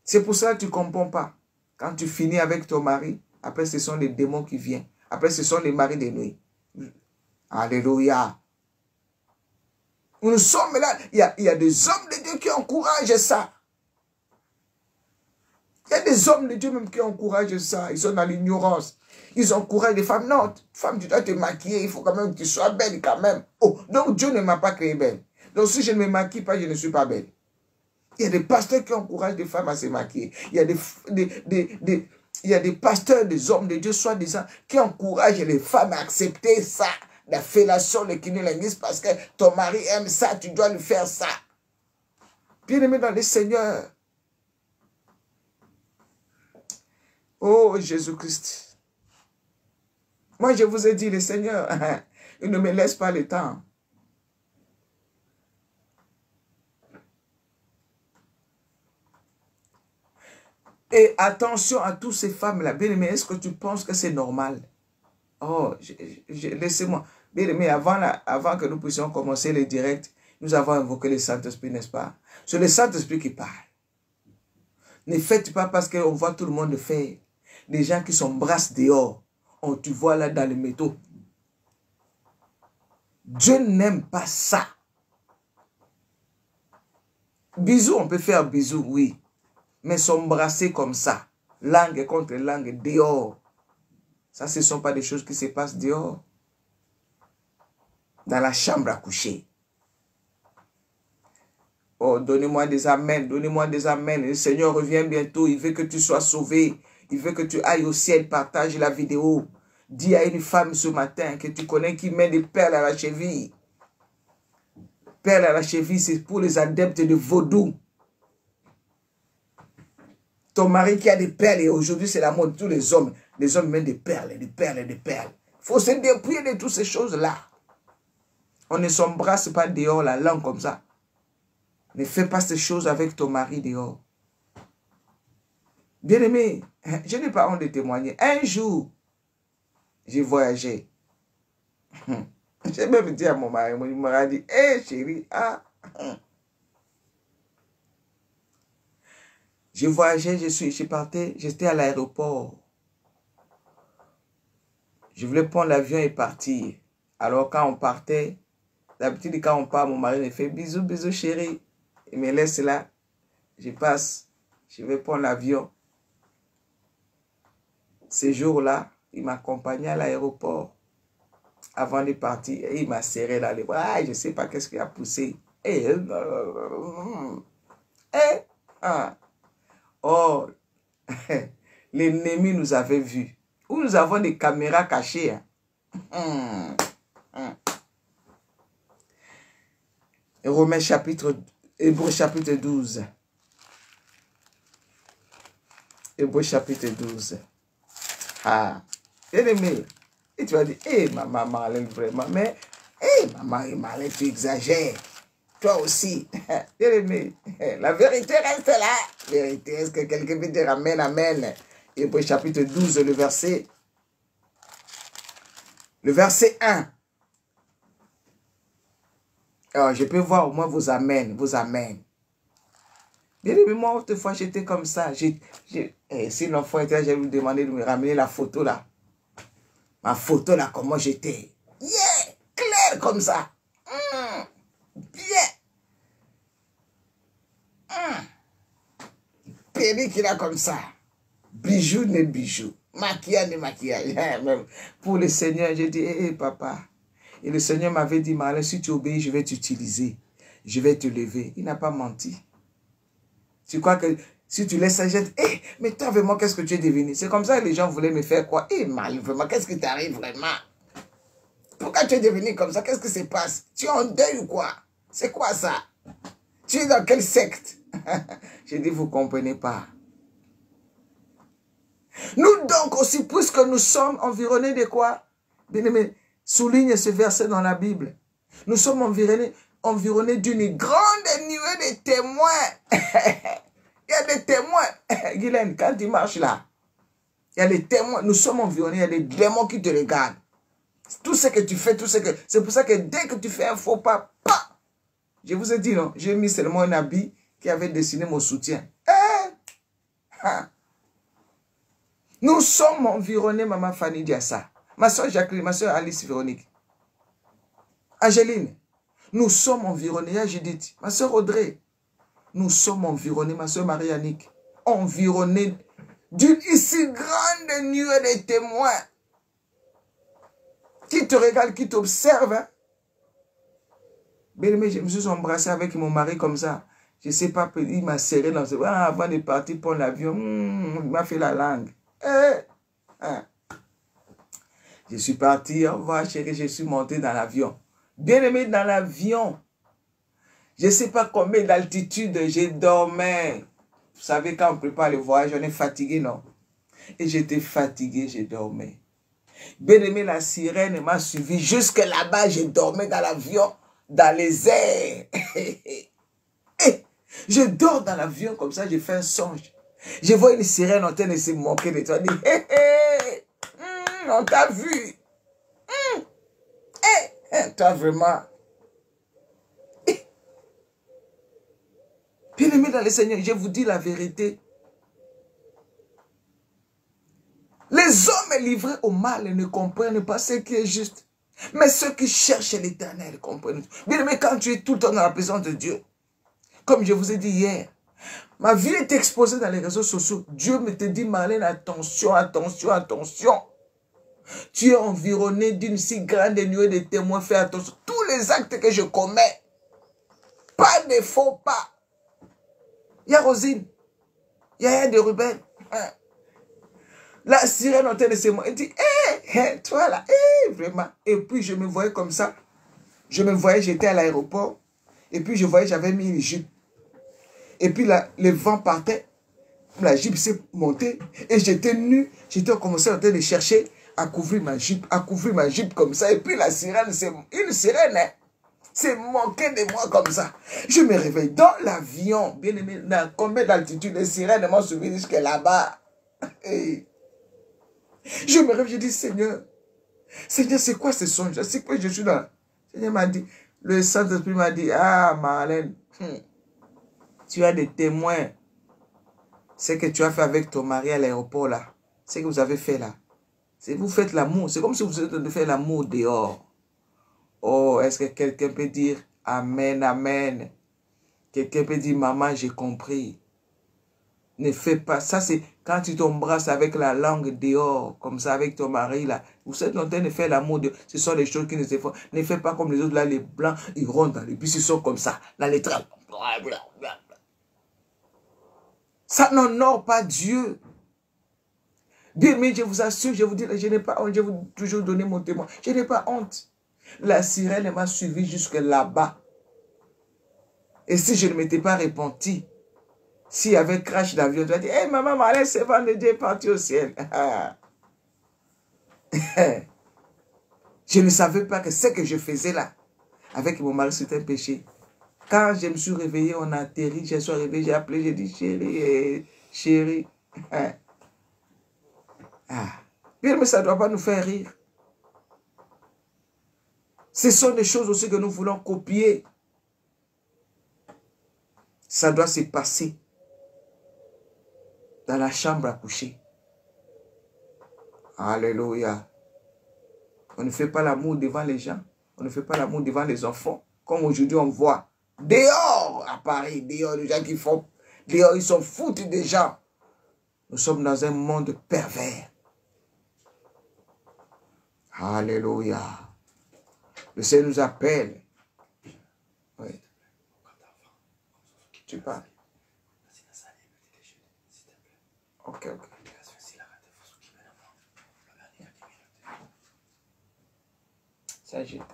C'est pour ça que tu ne comprends pas. Quand tu finis avec ton mari, après ce sont les démons qui viennent. Après ce sont les maris de nuit. Alléluia. Nous sommes là. Il y a des hommes de Dieu qui encouragent ça. Il y a des hommes de Dieu même qui encouragent ça. Ils sont dans l'ignorance. Ils encouragent les femmes. Non, femme, tu dois te maquiller. Il faut quand même que tu sois belle quand même. Oh, donc Dieu ne m'a pas créé belle. Donc si je ne me maquille pas, je ne suis pas belle. Il y a des pasteurs qui encouragent les femmes à se maquiller. Il y a des pasteurs, des hommes de Dieu, soi-disant, qui encouragent les femmes à accepter ça. La fellation, le cunnilingus, parce que ton mari aime ça, tu dois lui faire ça. Bien-aimé dans le Seigneur. Oh, Jésus-Christ. Moi, je vous ai dit, le Seigneur, il ne me laisse pas le temps. Et attention à toutes ces femmes-là. Bien-aimé, est-ce que tu penses que c'est normal? Oh, laissez-moi. Bien-aimé, avant que nous puissions commencer le direct, nous avons invoqué le Saint-Esprit, n'est-ce pas? C'est le Saint-Esprit qui parle. Ne faites pas parce qu'on voit tout le monde le faire. Les gens qui s'embrassent dehors. Oh, tu vois là dans les métaux. Dieu n'aime pas ça. Bisous, on peut faire bisous, oui. Mais s'embrasser comme ça, langue contre langue, dehors. Ça, ce ne sont pas des choses qui se passent dehors. Dans la chambre à coucher. Oh, donnez-moi des amens, donnez-moi des amens. Le Seigneur revient bientôt, il veut que tu sois sauvé. Il veut que tu ailles au ciel, partage la vidéo. Dis à une femme ce matin que tu connais qui met des perles à la cheville. Perles à la cheville, c'est pour les adeptes de vaudou. Ton mari qui a des perles, et aujourd'hui c'est la mode, tous les hommes mettent des perles, des perles, des perles. Il faut se dépouiller de toutes ces choses-là. On ne s'embrasse pas dehors la langue comme ça. Ne fais pas ces choses avec ton mari dehors. Bien-aimé, je n'ai pas honte de témoigner. Un jour, j'ai voyagé. J'ai même dit à mon mari, il m'a dit, hé chérie, ah. J'ai voyagé, j'étais à l'aéroport. Je voulais prendre l'avion et partir. Alors quand on partait, d'habitude quand on part, mon mari me fait bisous, bisous chérie. Il me laisse là, je passe, je vais prendre l'avion. Ce jour-là, il m'accompagnait à l'aéroport. Avant de partir, il m'a serré dans les bras. Je ne sais pas qu'est-ce qui a poussé. Oh, l'ennemi nous avait vus. Où nous avons des caméras cachées. Hébreux chapitre 12. Hébreux chapitre 12. Ah, bien aimé. Et tu vas dire, hé, maman Marlène, vraiment, mais, hé, maman Marlène, tu exagères. Toi aussi. Bien aimé, la vérité reste là. Vérité, est-ce que quelqu'un peut dire amen, amen? Hébreux chapitre 12, le verset 1. Alors, je peux voir au moins vos amens, vos amens. Bien aimé, moi, autrefois, j'étais comme ça. Si l'enfant était là, je vais lui demander de me ramener la photo là. Ma photo là, comment j'étais. Yeah! Clair comme ça. Bien. Perruque là comme ça. Bijoux ne bijoux. Maquillage ne maquillage. Même pour le Seigneur, j'ai dit, hé, papa. Et le Seigneur m'avait dit, Marlène, si tu obéis, je vais t'utiliser. Je vais te lever. Il n'a pas menti. Tu crois que si tu laisses ça, je dis, hé, mais toi, vraiment, qu'est-ce que tu es devenu? C'est comme ça que les gens voulaient me faire quoi? Hé, Marlène, vraiment, qu'est-ce qui t'arrive vraiment? Pourquoi tu es devenu comme ça? Qu'est-ce qui se passe? Tu es en deuil ou quoi? C'est quoi ça? Tu es dans quelle secte? J'ai dit, vous ne comprenez pas. Nous donc aussi, puisque nous sommes environnés de quoi? Bien-aimé, souligne ce verset dans la Bible. Nous sommes environnés d'une grande nuée de témoins. Il y a des témoins. Guylaine, quand tu marches là, il y a des témoins. Nous sommes environnés, il y a des démons qui te regardent. Tout ce que tu fais, tout ce que... C'est pour ça que dès que tu fais un faux pas, je vous ai dit non, j'ai mis seulement un habit qui avait dessiné mon soutien. Nous sommes environnés, maman Fanny dit à ça. Ma soeur Jacqueline, ma soeur Alice Véronique. Angéline, nous sommes environnés, Judith, ma soeur Audrey. Nous sommes environnés, ma soeur Marie-Annick, environnés d'une si grande nuée de témoins qui te regardent, qui t'observent. Hein? Bien-aimé, je me suis embrassé avec mon mari comme ça. Je ne sais pas, il m'a serré dans ses bras avant de partir pour l'avion. Il m'a fait la langue. Je suis parti, au revoir chérie, je suis monté dans l'avion. Bien-aimé, dans l'avion, je ne sais pas combien d'altitude, j'ai dormi. Vous savez, quand on prépare le voyage, on est fatigué, non? Et j'étais fatigué, j'ai dormi. Bien-aimé, la sirène m'a suivi jusque là-bas, j'ai dormi dans l'avion, dans les airs. Je dors dans l'avion comme ça, j'ai fait un songe. Je vois une sirène en train de se moquer de toi. Dit, hé, hé, on t'a vu. Toi vraiment. Bien-aimé dans le Seigneur, je vous dis la vérité. Les hommes livrés au mal ne comprennent pas ce qui est juste. Mais ceux qui cherchent l'Éternel comprennent. Bien-aimé, quand tu es tout le temps dans la présence de Dieu, comme je vous ai dit hier, ma vie est exposée dans les réseaux sociaux. Dieu me te dit, Marlène, attention, attention, attention. Tu es environné d'une si grande nuée de témoins. Fais attention. Tous les actes que je commets, pas de faux pas. Il y a Rosine. Il y a de Ruben. La sirène en train de se moquer. Elle dit, hé, toi là, vraiment. Et puis je me voyais comme ça. Je me voyais, j'étais à l'aéroport. Et puis je voyais, j'avais mis une jupe. Et puis là, le vent partait. La jupe s'est montée. Et j'étais nu. J'étais commencé en train de chercher à couvrir ma jupe comme ça. Et puis la sirène, c'est une sirène. Hein? C'est manqué de moi comme ça. Je me réveille dans l'avion. Bien aimé, dans combien d'altitude les sirènes m'ont suivi jusqu'à là-bas. Hey. Je me réveille, je dis, Seigneur, c'est quoi ce songe? C'est quoi je suis dans... Le Seigneur m'a dit, le Saint-Esprit m'a dit, ah, Marlène, tu as des témoins. C'est que tu as fait avec ton mari à l'aéroport là. C'est que vous avez fait là. C'est vous faites l'amour. C'est comme si vous êtes en train de faire l'amour dehors. Oh, est-ce que quelqu'un peut dire Amen, Amen? Quelqu'un peut dire Maman, j'ai compris. Ne fais pas. Ça, c'est quand tu t'embrasses avec la langue dehors, comme ça, avec ton mari là. Vous êtes en train de faire l'amour dehors. Ce sont les choses qui ne se font. Ne fais pas comme les autres là, les blancs, ils rentrent dans les bus, ils sont comme ça. Là, les trappes. Ça n'honore pas Dieu. Bien, mais je vous assure, je vous dis, je n'ai pas honte, je vous toujours donner mon témoin. Je n'ai pas honte. La sirène m'a suivi jusque là-bas. Et si je ne m'étais pas repenti, s'il y avait crash d'avion, tu vas dire, hey, maman, Marlène, c'est vendredi, est parti au ciel. Je ne savais pas que ce que je faisais là, avec mon mari, c'était un péché. Quand je me suis réveillé, on a atterri, je suis réveillé, j'ai appelé, j'ai dit, chérie, chérie. Bien, mais ça ne doit pas nous faire rire. Ce sont des choses aussi que nous voulons copier. Ça doit se passer dans la chambre à coucher. Alléluia. On ne fait pas l'amour devant les gens. On ne fait pas l'amour devant les enfants. Comme aujourd'hui on voit dehors à Paris, dehors les gens qui font, dehors ils sont foutus des gens. Nous sommes dans un monde pervers. Alléluia. Le Seigneur nous appelle. Oui. Tu parles. Ok. Ça jeté.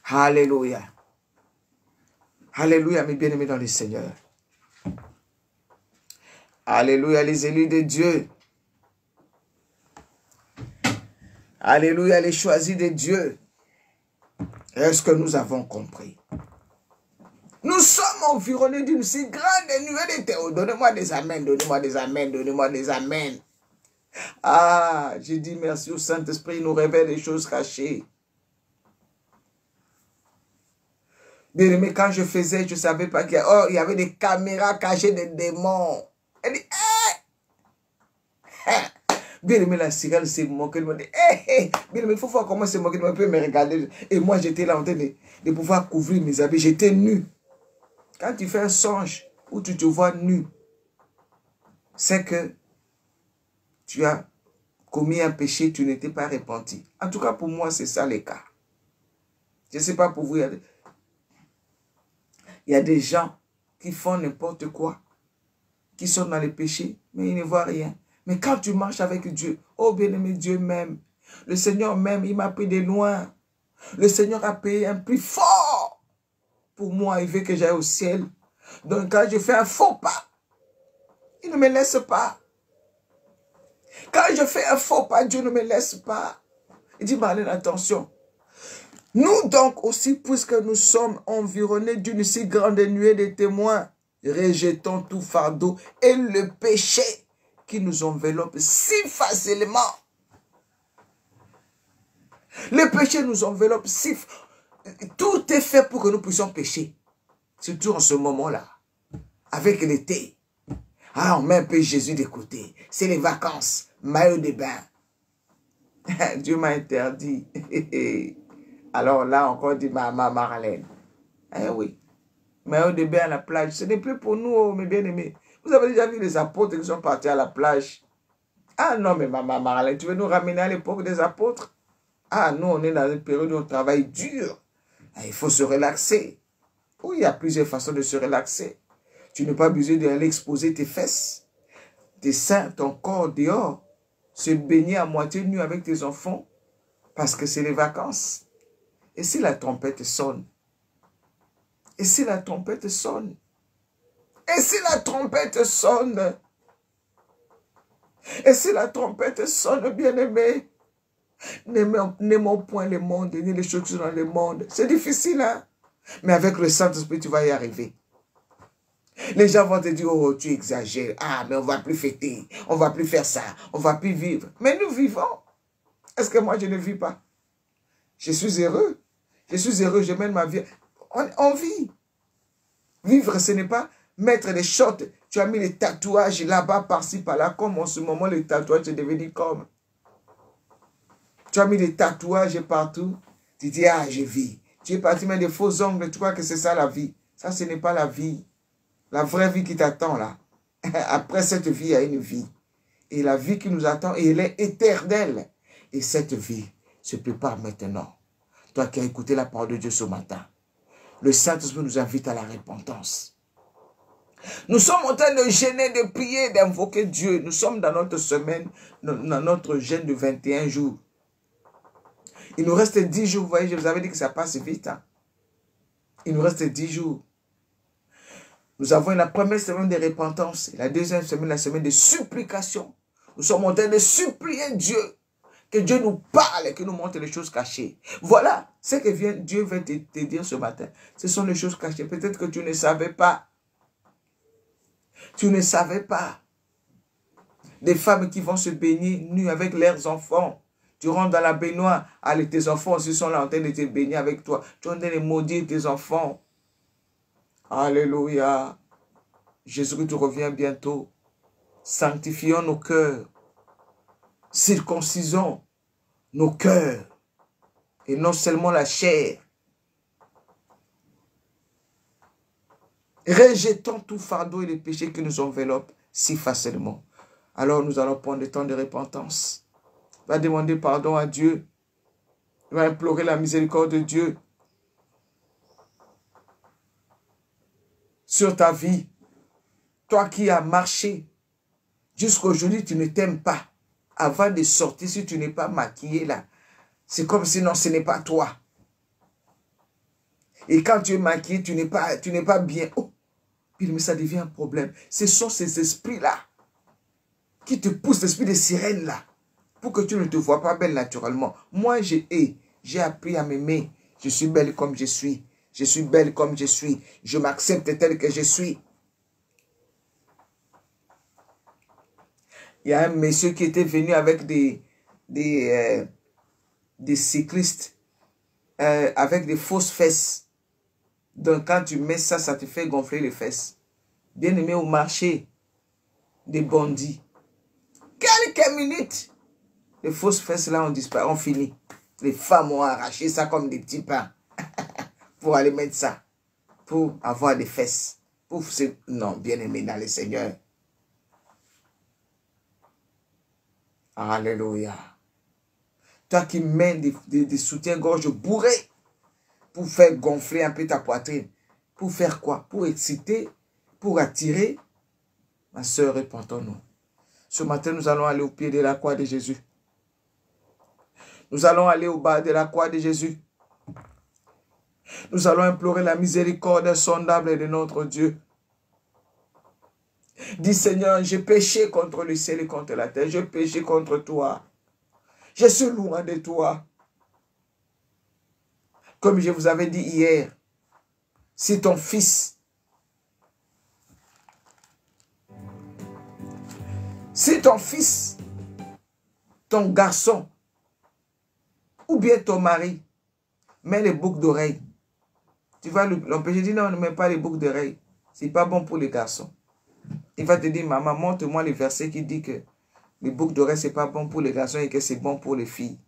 Alléluia. Alléluia, mes bien-aimés dans le Seigneur. Alléluia, les élus de Dieu. Alléluia, les choisis de Dieu. Est-ce que nous avons compris? Nous sommes environnés d'une si grande nuée de terre. Donnez-moi des amens, donnez-moi des amens, donnez-moi des amens. Ah, j'ai dit merci au Saint-Esprit, il nous révèle des choses cachées. Bien aimé, quand je faisais, je ne savais pas qu'il y avait des caméras cachées des démons. Elle dit, bien aimé, la cigale s'est moquée. Elle m'a dit, bien aimé, il faut voir comment c'est moqué. Elle peut me regarder. Et moi, j'étais là en train de pouvoir couvrir mes habits. J'étais nu. Quand tu fais un songe où tu te vois nu, c'est que tu as commis un péché, tu n'étais pas repenti. En tout cas, pour moi, c'est ça le cas. Je ne sais pas pour vous. Il y a des gens qui font n'importe quoi, qui sont dans les péchés, mais ils ne voient rien. Mais quand tu marches avec Dieu, oh bien-aimé, Dieu m'aime. Le Seigneur m'aime, il m'a pris de loin. Le Seigneur a payé un prix fort pour moi, il veut que j'aille au ciel. Donc quand je fais un faux pas, il ne me laisse pas. Quand je fais un faux pas, Dieu ne me laisse pas. Il dit, Marlène, attention. Nous donc aussi, puisque nous sommes environnés d'une si grande nuée de témoins, rejetons tout fardeau et le péché qui nous enveloppe si facilement. Le péché nous enveloppe si... Tout est fait pour que nous puissions pécher. Surtout en ce moment-là. Avec l'été. Ah, on met un peu Jésus de côté. C'est les vacances. Maillot de bain. Dieu m'a interdit. Alors là, encore dit maman Marlène. Eh oui. Maillot de bain à la plage. Ce n'est plus pour nous, oh, mes bien-aimés. Vous avez déjà vu les apôtres qui sont partis à la plage. Ah non, mais maman Marlène, tu veux nous ramener à l'époque des apôtres? Ah, nous, on est dans une période où on travaille dur. Il faut se relaxer. Oui, il y a plusieurs façons de se relaxer. Tu n'as pas besoin d'aller exposer tes fesses, tes seins, ton corps dehors. Se baigner à moitié nu avec tes enfants parce que c'est les vacances. Et si la trompette sonne? Et si la trompette sonne? Et si la trompette sonne? Et si la trompette sonne, bien-aimé? N'aimons point le monde, ni les choses qui sont dans le monde. C'est difficile, hein? Mais avec le Saint-Esprit, tu vas y arriver. Les gens vont te dire, oh, tu exagères. Ah, mais on ne va plus fêter. On ne va plus faire ça. On ne va plus vivre. Mais nous vivons. Est-ce que moi, je ne vis pas? Je suis heureux. Je suis heureux, je mène ma vie. On vit. Vivre, ce n'est pas mettre des shorts. Tu as mis les tatouages là-bas, par-ci, par-là. Comme en ce moment, les tatouages, c'est devenu comme. Tu as mis des tatouages partout. Tu dis, ah, je vis. Tu es parti mettre des faux ongles. Tu crois que c'est ça la vie. Ça, ce n'est pas la vie. La vraie vie qui t'attend là. Après cette vie, il y a une vie. Et la vie qui nous attend, elle est éternelle. Et cette vie se prépare maintenant. Toi qui as écouté la parole de Dieu ce matin. Le Saint-Esprit nous invite à la repentance. Nous sommes en train de jeûner, de prier, d'invoquer Dieu. Nous sommes dans notre semaine, dans notre jeûne de 21 jours. Il nous reste 10 jours. Vous voyez, je vous avais dit que ça passe vite. Hein? Il nous reste 10 jours. Nous avons la première semaine de repentance. Et la deuxième semaine, la semaine de supplication. Nous sommes en train de supplier Dieu. Que Dieu nous parle et que nous montre les choses cachées. Voilà ce que Dieu veut te dire ce matin. Ce sont les choses cachées. Peut-être que tu ne savais pas. Tu ne savais pas. Des femmes qui vont se baigner nues avec leurs enfants. Tu rentres dans la baignoire. Allez, tes enfants aussi sont là en train de te baigner avec toi. Tu es en train de maudire tes enfants. Alléluia. Jésus-Christ revient bientôt. Sanctifions nos cœurs. Circoncisons nos cœurs. Et non seulement la chair. Rejetons tout fardeau et les péchés qui nous enveloppent si facilement. Alors nous allons prendre le temps de repentance. Va demander pardon à Dieu. Va implorer la miséricorde de Dieu. Sur ta vie. Toi qui as marché. Jusqu'à aujourd'hui, tu ne t'aimes pas. Avant de sortir, si tu n'es pas maquillé là, c'est comme si non, ce n'est pas toi. Et quand tu es maquillé, tu n'es pas bien. Oh, mais ça devient un problème. Ce sont ces esprits-là qui te poussent, l'esprit de sirène là, pour que tu ne te vois pas belle naturellement. Moi, j'ai appris à m'aimer. Je suis belle comme je suis. Je suis belle comme je suis. Je m'accepte tel que je suis. Il y a un monsieur qui était venu avec des cyclistes avec des fausses fesses. Donc quand tu mets ça, ça te fait gonfler les fesses. Bien aimé au marché des bandits. Quelques minutes, les fausses fesses là ont disparu, ont fini. Les femmes ont arraché ça comme des petits pains pour aller mettre ça, pour avoir des fesses. Non, bien aimé dans le Seigneur. Alléluia. Toi qui mets des soutiens-gorge bourrés pour faire gonfler un peu ta poitrine. Pour faire quoi? Pour exciter, pour attirer. Ma soeur, repentons-nous. Ce matin, nous allons aller au pied de la croix de Jésus. Nous allons aller au bas de la croix de Jésus. Nous allons implorer la miséricorde insondable de notre Dieu. Dis Seigneur, j'ai péché contre le ciel et contre la terre. J'ai péché contre toi. Je suis loin de toi. Comme je vous avais dit hier, si ton fils, ton garçon, ou bien ton mari, met les boucles d'oreilles, tu vas l'empêcher. Dis non, ne mets pas les boucles d'oreilles. C'est pas bon pour les garçons. Il va te dire, maman, montre-moi les versets qui disent que les boucles d'oreilles, ce n'est pas bon pour les garçons et que c'est bon pour les filles.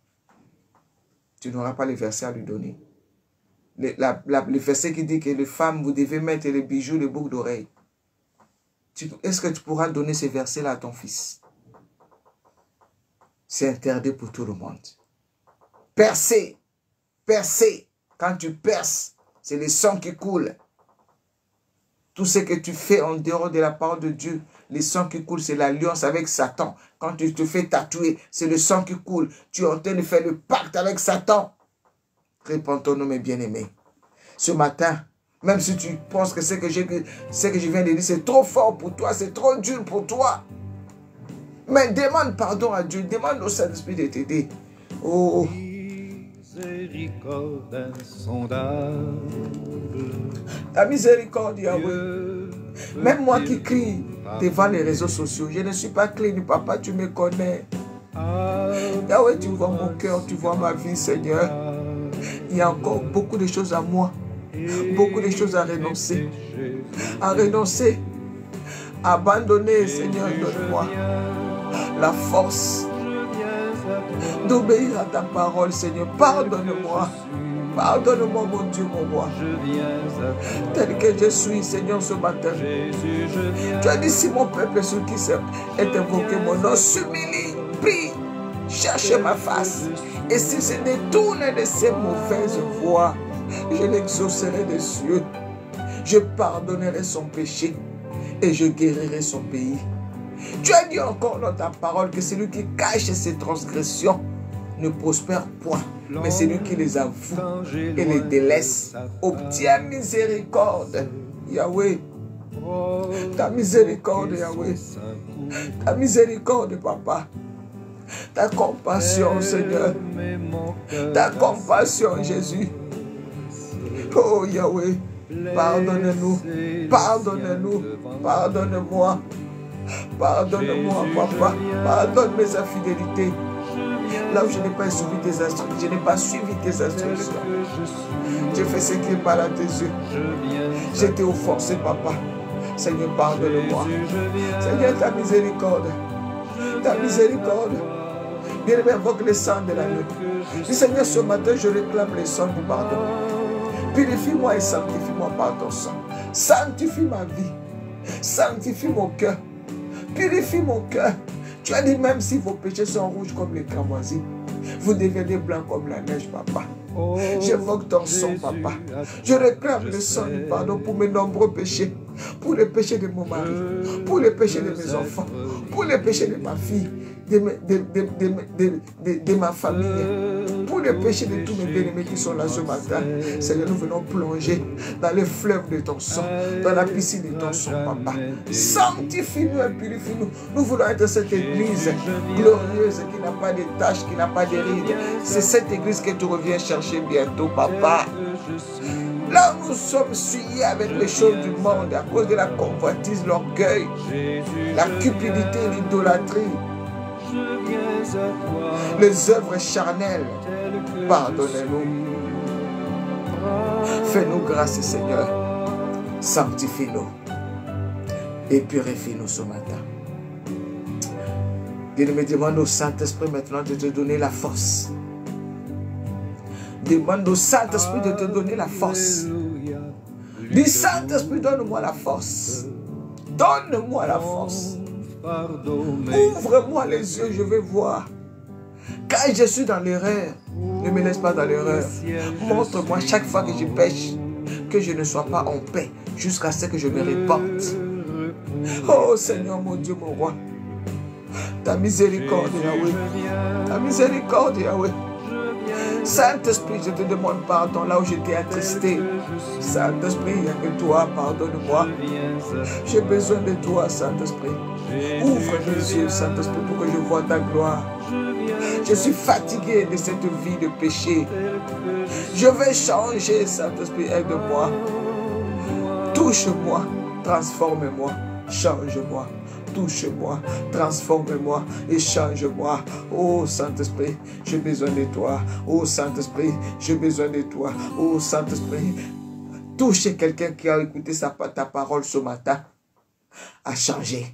Tu n'auras pas les versets à lui donner. Le verset qui dit que les femmes, vous devez mettre les bijoux, les boucles d'oreilles. Est-ce que tu pourras donner ces versets-là à ton fils? C'est interdit pour tout le monde. Percer. Percer. Quand tu perces, c'est le sang qui coule. Tout ce que tu fais en dehors de la parole de Dieu, le sang qui coule, c'est l'alliance avec Satan. Quand tu te fais tatouer, c'est le sang qui coule. Tu es en train de faire le pacte avec Satan. Répentons-nous, mes bien-aimés. Ce matin, même si tu penses que ce que je viens de dire, c'est trop fort pour toi, c'est trop dur pour toi. Mais demande pardon à Dieu, demande au Saint-Esprit de t'aider. Oh,
miséricorde insondable.
ta miséricorde, Yahweh. Même moi qui crie devant les réseaux sociaux, je ne suis pas clean, papa, tu me connais. Yahweh, tu vois mon cœur, tu vois ma vie, Seigneur. Il y a encore beaucoup de choses à moi, beaucoup de choses à renoncer. Abandonner, Seigneur, donne-moi la force d'obéir à ta parole, Seigneur. Pardonne-moi. Pardonne-moi, mon Dieu, mon roi. Tel que je suis, Seigneur, ce matin. Tu as dit, si mon peuple, ceux qui est invoqué mon nom, s'humilie, prie, cherche ma face. Et s'il se détourne de ces mauvaises voies, je l'exaucerai des cieux. Je pardonnerai son péché et je guérirai son pays. Tu as dit encore dans ta parole que celui qui cache ses transgressions ne prospère point, mais celui qui les avoue et les délaisse obtient miséricorde. Yahweh, ta miséricorde, Yahweh, ta miséricorde, Papa, ta compassion, Seigneur, ta compassion, Jésus. Oh Yahweh, pardonne-nous, pardonne-nous, pardonne-moi, pardonne-moi, Papa, pardonne mes infidélités. Là où je n'ai pas suivi tes instructions, je n'ai pas suivi tes instructions. J'ai fait ce qui est mal à tes yeux. J'étais offensé, Papa. Seigneur, pardonne-moi. Seigneur, ta miséricorde. Ta miséricorde. Bien-aimé, invoque le sang de l'agneau. Dis, Seigneur, ce matin, je réclame le sang du pardon. Purifie-moi et sanctifie-moi par ton sang. Sanctifie ma vie. Sanctifie mon cœur. Purifie mon cœur. Tu as dit, même si vos péchés sont rouges comme les cramoisis, vous devenez blancs comme la neige, Papa. J'évoque ton sang, Papa. Je réclame le sang du pardon pour mes nombreux péchés, pour les péchés de mon mari, pour les péchés de mes enfants, pour les péchés de ma fille, de ma famille, pour les péchés de tous mes bien-aimés qui sont là ce matin. Seigneur, nous venons plonger dans les fleuves de ton sang, dans la piscine de ton sang, Papa. Sanctifie-nous et purifie-nous. Nous voulons être cette église glorieuse qui n'a pas de taches, qui n'a pas de rides. C'est cette église que tu reviens chercher bientôt, Papa. Là où nous sommes souillés avec les choses du monde à cause de la convoitise, l'orgueil, la cupidité, l'idolâtrie, les œuvres charnelles, pardonnez-nous. Fais-nous grâce, Seigneur. Sanctifie-nous et purifie-nous ce matin. Dieu me demande au Saint-Esprit maintenant de te donner la force. Demande au Saint-Esprit de te donner la force. Dis, Saint-Esprit, donne-moi la force. Donne-moi la force. Ouvre-moi les yeux, je vais voir. Quand je suis dans l'erreur, ne me laisse pas dans l'erreur. Montre-moi chaque fois que je pêche, que je ne sois pas en paix jusqu'à ce que je me répande. Oh Seigneur, mon Dieu, mon roi. Ta miséricorde, Yahweh. Ta miséricorde, Yahweh. Saint-Esprit, je te demande pardon là où j'étais attristé. Saint-Esprit, il n'y a que toi, pardonne-moi. J'ai besoin de toi, Saint-Esprit. Ouvre mes yeux, Saint-Esprit, pour que je voie ta gloire. Je suis fatigué de cette vie de péché. Je vais changer, Saint-Esprit, aide-moi. Touche-moi, transforme-moi, change-moi. Touche-moi, transforme-moi et change-moi. Oh Saint-Esprit, j'ai besoin de toi. Oh Saint-Esprit, j'ai besoin de toi. Oh Saint-Esprit, touche quelqu'un qui a écouté ta parole ce matin à changer,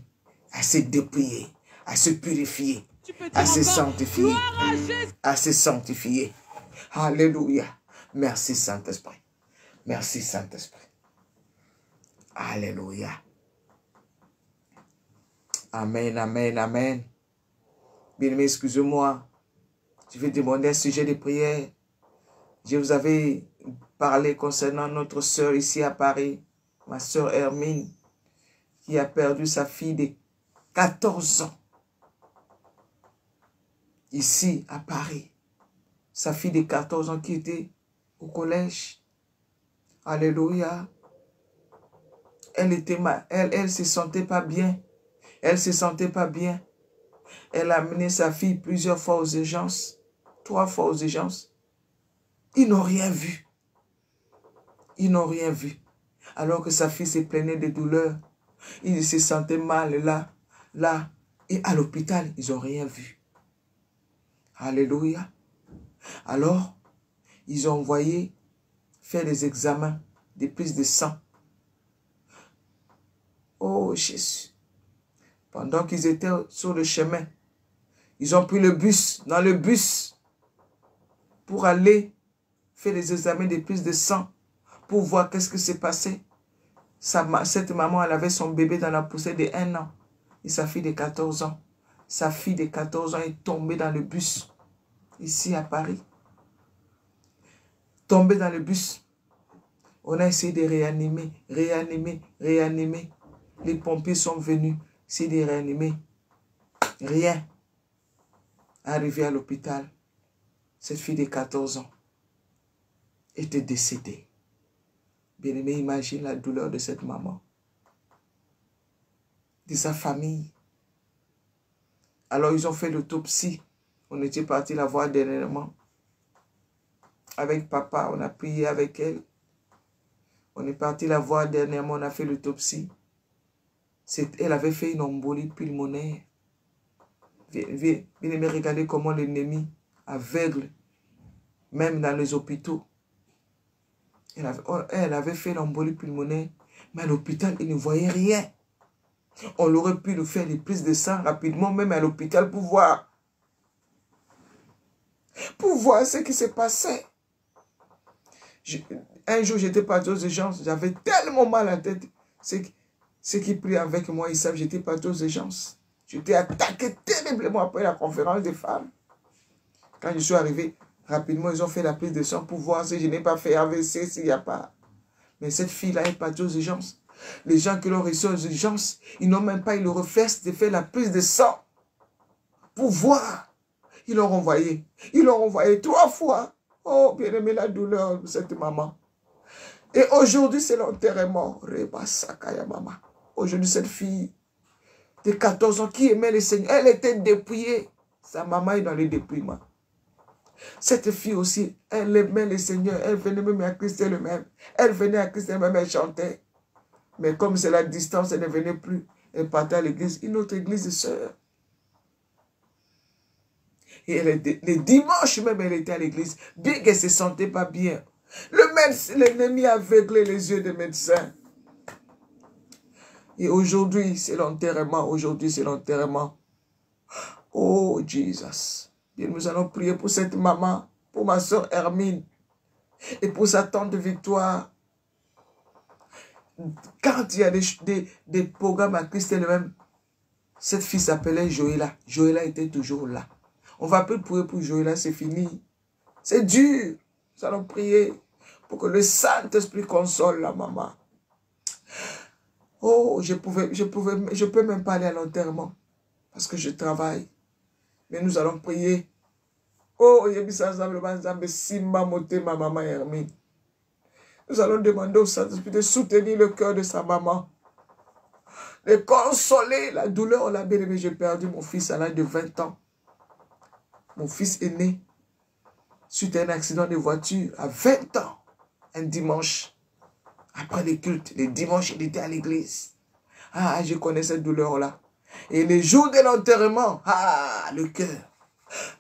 à se dépouiller, à se purifier, à se sanctifier, à se sanctifier. Alléluia. Merci Saint-Esprit. Merci Saint-Esprit. Alléluia. Amen, amen, amen. Bien-aimé, excusez-moi. Je vais demander un sujet de prière. Je vous avais parlé concernant notre sœur ici à Paris, ma sœur Hermine, qui a perdu sa fille de 14 ans. Ici à Paris. Sa fille de 14 ans qui était au collège. Alléluia. Elle se sentait pas bien. Elle se sentait pas bien. Elle a amené sa fille plusieurs fois aux urgences. 3 fois aux urgences. Ils n'ont rien vu. Ils n'ont rien vu. Alors que sa fille se plaignait de douleurs. Il se sentait mal là. Et à l'hôpital, ils n'ont rien vu. Alléluia. Alors, ils ont envoyé faire des examens, des prises de sang. Oh Jésus. Pendant qu'ils étaient sur le chemin, ils ont pris le bus, dans le bus, pour aller faire des examens, des prises de sang, pour voir qu'est-ce qui s'est passé. Cette maman, elle avait son bébé dans la poussée de 1 an et sa fille de 14 ans. Sa fille de 14 ans est tombée dans le bus, ici à Paris. Tombée dans le bus. On a essayé de réanimer. Les pompiers sont venus, essayer de réanimer. Rien. Arrivé à l'hôpital, cette fille de 14 ans était décédée. Bien-aimé, imagine la douleur de cette maman, de sa famille. Alors, ils ont fait l'autopsie. On était parti la voir dernièrement. Avec papa, on a prié avec elle. On est parti la voir dernièrement, on a fait l'autopsie. Elle avait fait une embolie pulmonaire. Bien-aimé, regardez comment l'ennemi aveugle, même dans les hôpitaux. Elle avait fait l'embolie pulmonaire, mais à l'hôpital, il ne voyait rien. On aurait pu lui faire des prises de sang rapidement, même à l'hôpital, pour voir ce qui se passait. Un jour, j'étais parti aux urgences, j'avais tellement mal à la tête. Ceux qui prient avec moi, ils savent, j'étais parti aux urgences. J'étais attaqué terriblement après la conférence des femmes. Quand je suis arrivé, rapidement, ils ont fait la prise de sang pour voir si je n'ai pas fait AVC, s'il n'y a pas. Mais cette fille-là est partie aux urgences. Les gens qui l'ont reçu aux urgences, ils n'ont même pas eu le réflexe de faire la prise de sang pour voir. Ils l'ont renvoyé. Ils l'ont renvoyé 3 fois. Oh, bien aimé, la douleur de cette maman. Et aujourd'hui, c'est l'enterrement. Aujourd'hui, cette fille de 14 ans qui aimait le Seigneur, elle était dépouillée. Sa maman est dans le dépouillement. Cette fille aussi, elle aimait le Seigneur. Elle venait même à Christ elle-même. Elle venait à Christ elle-même, elle chantait. Mais comme c'est la distance, elle ne venait plus. Elle partait à l'église, une autre église de sœurs. Et les dimanches même, elle était à l'église. Bien qu'elle ne se sentait pas bien. L'ennemi a aveuglé les yeux des médecins. Et aujourd'hui, c'est l'enterrement. Aujourd'hui, c'est l'enterrement. Oh, Jesus. Bien, nous allons prier pour cette maman, pour ma soeur Hermine et pour sa tante Victoire. Quand il y a des programmes à Christ elle-même, cette fille s'appelait Joëlla. Joëlla était toujours là. On va plus prier pour Joëlla, c'est fini. C'est dur. Nous allons prier pour que le Saint-Esprit console la maman. Oh, je peux même pas aller à l'enterrement parce que je travaille. Mais nous allons prier. Oh, Simba Moté, ma maman Hermine. Nous allons demander au Saint-Esprit de soutenir le cœur de sa maman. De consoler la douleur. La bien-aimée, j'ai perdu mon fils à l'âge de 20 ans. Mon fils est né suite à un accident de voiture à 20 ans. Un dimanche. Après les cultes, les dimanches, il était à l'église. Ah, je connais cette douleur-là. Et les jours de l'enterrement, ah, le cœur.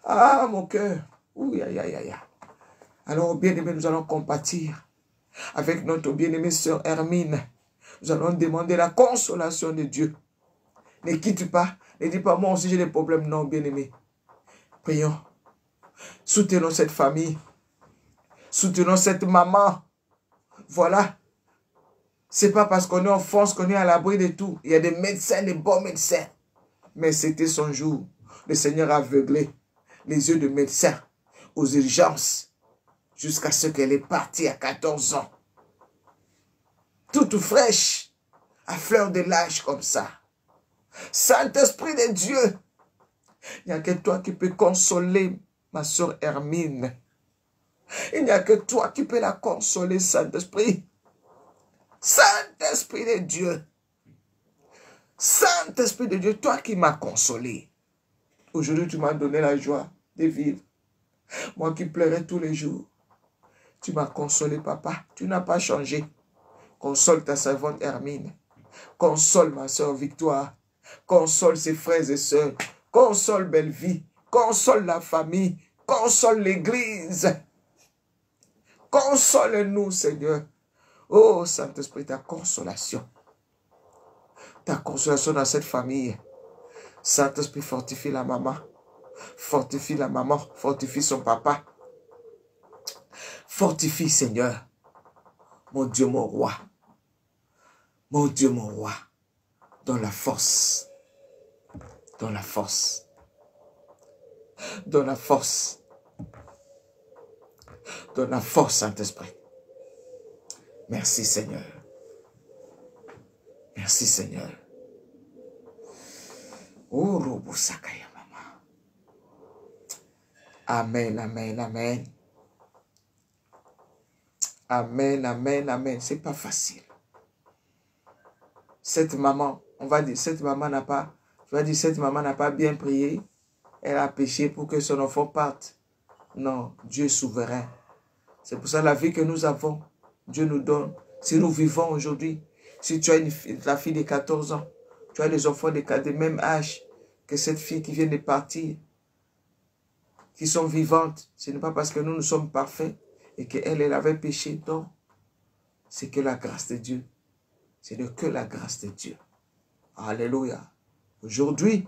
Ah, mon cœur. Ouh, aïe, aïe, aïe. Alors, bien-aimés, nous allons compatir avec notre bien-aimée sœur Hermine. Nous allons demander la consolation de Dieu. Ne quitte pas. Ne dis pas, moi aussi j'ai des problèmes. Non, bien-aimés. Prions. Soutenons cette famille. Soutenons cette maman. Voilà. C'est pas parce qu'on est en France qu'on est à l'abri de tout. Il y a des médecins, des bons médecins. Mais c'était son jour. Le Seigneur a aveuglé les yeux de médecins aux urgences jusqu'à ce qu'elle est partie à 14 ans. Toute fraîche, à fleur de l'âge comme ça. Saint-Esprit de Dieu, il n'y a que toi qui peux consoler ma soeur Hermine. Il n'y a que toi qui peux la consoler, Saint-Esprit. Saint-Esprit de Dieu. Saint-Esprit de Dieu, toi qui m'as consolé. Aujourd'hui, tu m'as donné la joie de vivre. Moi qui pleurais tous les jours. Tu m'as consolé, papa. Tu n'as pas changé. Console ta servante Hermine. Console ma soeur Victoire. Console ses frères et sœurs. Console Belle-Vie. Console la famille. Console l'église. Console-nous, Seigneur. Oh, Saint-Esprit, ta consolation. Ta consolation dans cette famille. Saint-Esprit, fortifie la maman. Fortifie la maman. Fortifie son papa. Fortifie, Seigneur. Mon Dieu, mon roi. Mon Dieu, mon roi. Dans la force. Dans la force. Dans la force. Dans la force, Saint-Esprit. Merci, Seigneur. Merci, Seigneur. Oh, Robosakaya, maman. Amen, amen, amen. Amen, amen, amen. C'est pas facile. Cette maman, on va dire, cette maman n'a pas, je vais dire, cette maman n'a pas bien prié. Elle a péché pour que son enfant parte. Non, Dieu est souverain. C'est pour ça la vie que nous avons, Dieu nous donne. Si nous vivons aujourd'hui, si tu as la fille de 14 ans, tu as les enfants de même âge que cette fille qui vient de partir, qui sont vivantes, ce n'est pas parce que nous sommes parfaits et qu'elle avait péché. Non, c'est que la grâce de Dieu. C'est que la grâce de Dieu. Alléluia. Aujourd'hui,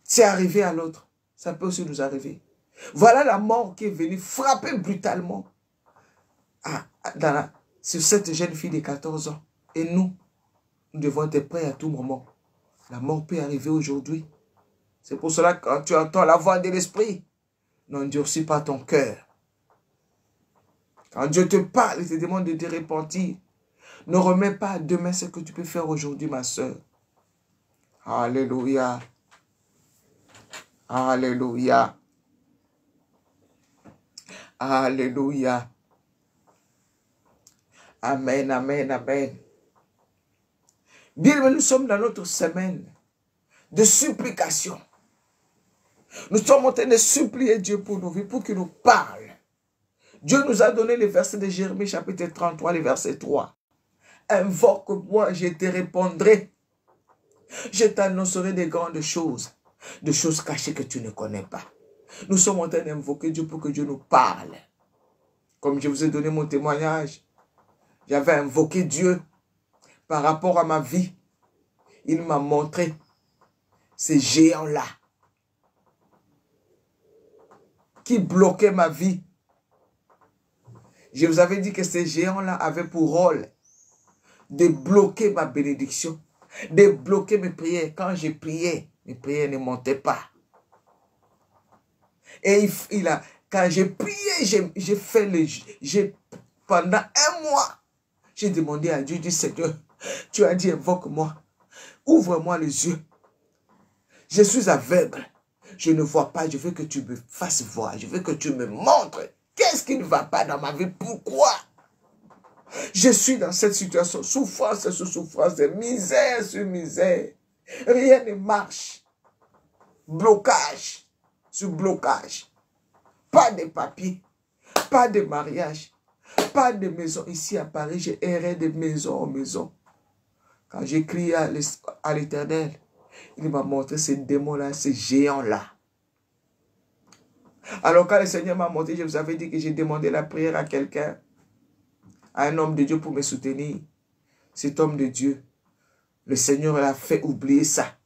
c'est arrivé à l'autre. Ça peut aussi nous arriver. Voilà la mort qui est venue frapper brutalement sur cette jeune fille de 14 ans. Et nous devons être prêts à tout moment. La mort peut arriver aujourd'hui. C'est pour cela que quand tu entends la voix de l'esprit, n'endurcis pas ton cœur. Quand Dieu te parle et te demande de te repentir, ne remets pas à demain ce que tu peux faire aujourd'hui, ma soeur. Alléluia. Alléluia. Alléluia. Amen, amen, amen. Bien, nous sommes dans notre semaine de supplication. Nous sommes en train de supplier Dieu pour nos vies, pour qu'il nous parle. Dieu nous a donné les versets de Jérémie, chapitre 33, le verset 3. Invoque-moi, je te répondrai. Je t'annoncerai des grandes choses cachées que tu ne connais pas. Nous sommes en train d'invoquer Dieu pour que Dieu nous parle. Comme je vous ai donné mon témoignage, j'avais invoqué Dieu par rapport à ma vie. Il m'a montré ces géants-là qui bloquaient ma vie. Je vous avais dit que ces géants-là avaient pour rôle de bloquer ma bénédiction, de bloquer mes prières. Quand j'ai prié, mes prières ne montaient pas. Et quand j'ai prié, j'ai fait pendant un mois, j'ai demandé à Dieu, dit Seigneur, tu as dit invoque-moi, ouvre-moi les yeux. Je suis aveugle, je ne vois pas, je veux que tu me fasses voir, je veux que tu me montres. Qu'est-ce qui ne va pas dans ma vie? Pourquoi je suis dans cette situation? Souffrance sur souffrance, misère sur misère. Rien ne marche. Blocage sur blocage. Pas de papier, pas de mariage, pas de maison. Ici à Paris, j'ai erré de maison en maison. Quand j'ai crié à l'Éternel, il m'a montré ces démons-là, ces géants-là. Alors quand le Seigneur m'a montré, je vous avais dit que j'ai demandé la prière à quelqu'un, à un homme de Dieu pour me soutenir. Cet homme de Dieu, le Seigneur l'a fait oublier ça.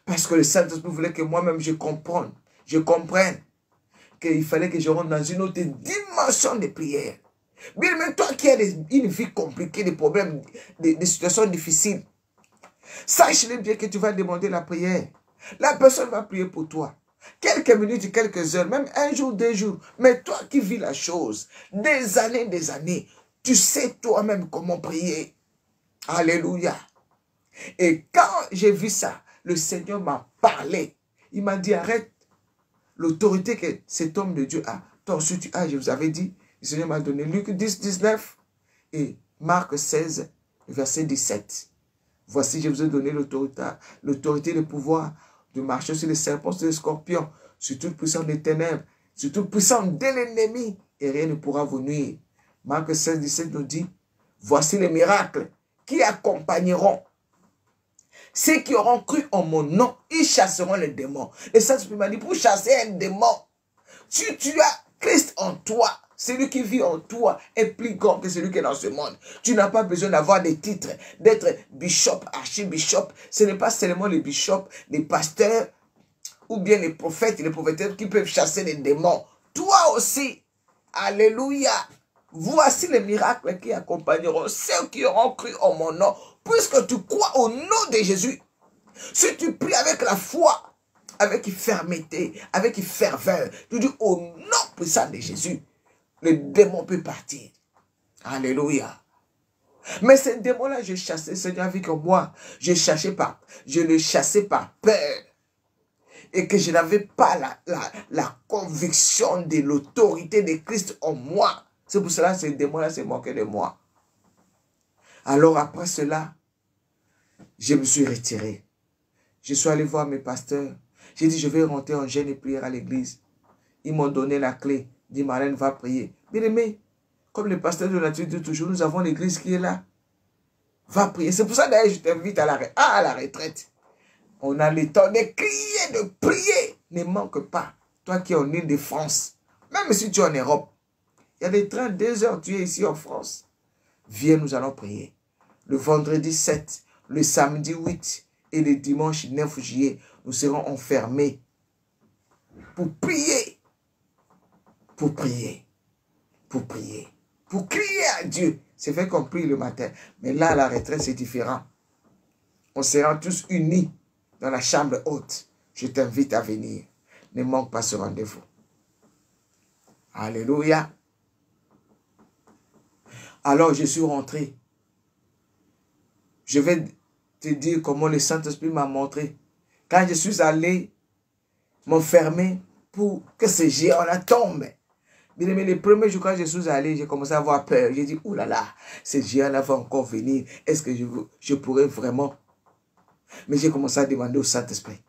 Parce que le Saint-Esprit voulait que moi-même je comprenne qu'il fallait que je rentre dans une autre dimension de prière. Bien, mais toi qui as une vie compliquée, des problèmes, des situations difficiles, sache-le bien que tu vas demander la prière. La personne va prier pour toi. Quelques minutes, quelques heures, même un jour, 2 jours. Mais toi qui vis la chose, des années, tu sais toi-même comment prier. Alléluia. Et quand j'ai vu ça, le Seigneur m'a parlé. Il m'a dit, arrête l'autorité que cet homme de Dieu a. Toi aussi tu as, je vous avais dit, le Seigneur m'a donné Luc 10, 19 et Marc 16, verset 17. Voici, je vous ai donné l'autorité, le pouvoir de marcher sur les serpents, sur les scorpions, sur toute puissance des ténèbres, sur toute puissance de l'ennemi, et rien ne pourra vous nuire. Marc 16, 17 nous dit, voici les miracles qui accompagneront ceux qui auront cru en mon nom, ils chasseront les démons. Et Saint-Esprit m'a dit, pour chasser un démon, si tu as Christ en toi, celui qui vit en toi est plus grand que celui qui est dans ce monde. Tu n'as pas besoin d'avoir des titres, d'être bishop, archibishop. Ce n'est pas seulement les bishops, les pasteurs, ou bien les prophètes et les prophétesses qui peuvent chasser les démons. Toi aussi, alléluia. Voici les miracles qui accompagneront ceux qui auront cru en mon nom. Puisque tu crois au nom de Jésus, si tu pries avec la foi, avec fermeté, avec ferveur, tu dis au nom puissant de Jésus, le démon peut partir. Alléluia. Mais ce démon-là, je chassais, Seigneur, avec moi. Je le chassais par peur. Et que je n'avais pas la conviction de l'autorité de Christ en moi. C'est pour cela que ce démon-là s'est moqué de moi. Alors après cela, je me suis retiré. Je suis allé voir mes pasteurs. J'ai dit, je vais rentrer en jeûne et prière à l'église. Ils m'ont donné la clé. Dit, Marlène, va prier. Bien aimé, comme les pasteurs de nature disent toujours, nous avons l'église qui est là. Va prier. C'est pour ça d'ailleurs, je t'invite à la retraite. On a le temps de crier, de prier. Ne manque pas. Toi qui es en Île-de-France, même si tu es en Europe, il y a des trains 2 heures, tu es ici en France. Viens, nous allons prier. Le vendredi 7, le samedi 8 et le dimanche 9 juillet, nous serons enfermés pour prier. Pour prier. Pour prier. Pour crier à Dieu. C'est vrai qu'on prie le matin. Mais là, à la retraite, c'est différent. On sera tous unis dans la chambre haute. Je t'invite à venir. Ne manque pas ce rendez-vous. Alléluia. Alors, je suis rentré. Je vais te dire comment le Saint-Esprit m'a montré. Quand je suis allé m'enfermer pour que ce géant-là tombe. Mais les premiers jours, quand je suis allé, j'ai commencé à avoir peur. J'ai dit, oh là là, ce géant-là va encore venir. Est-ce que je pourrais vraiment? Mais j'ai commencé à demander au Saint-Esprit.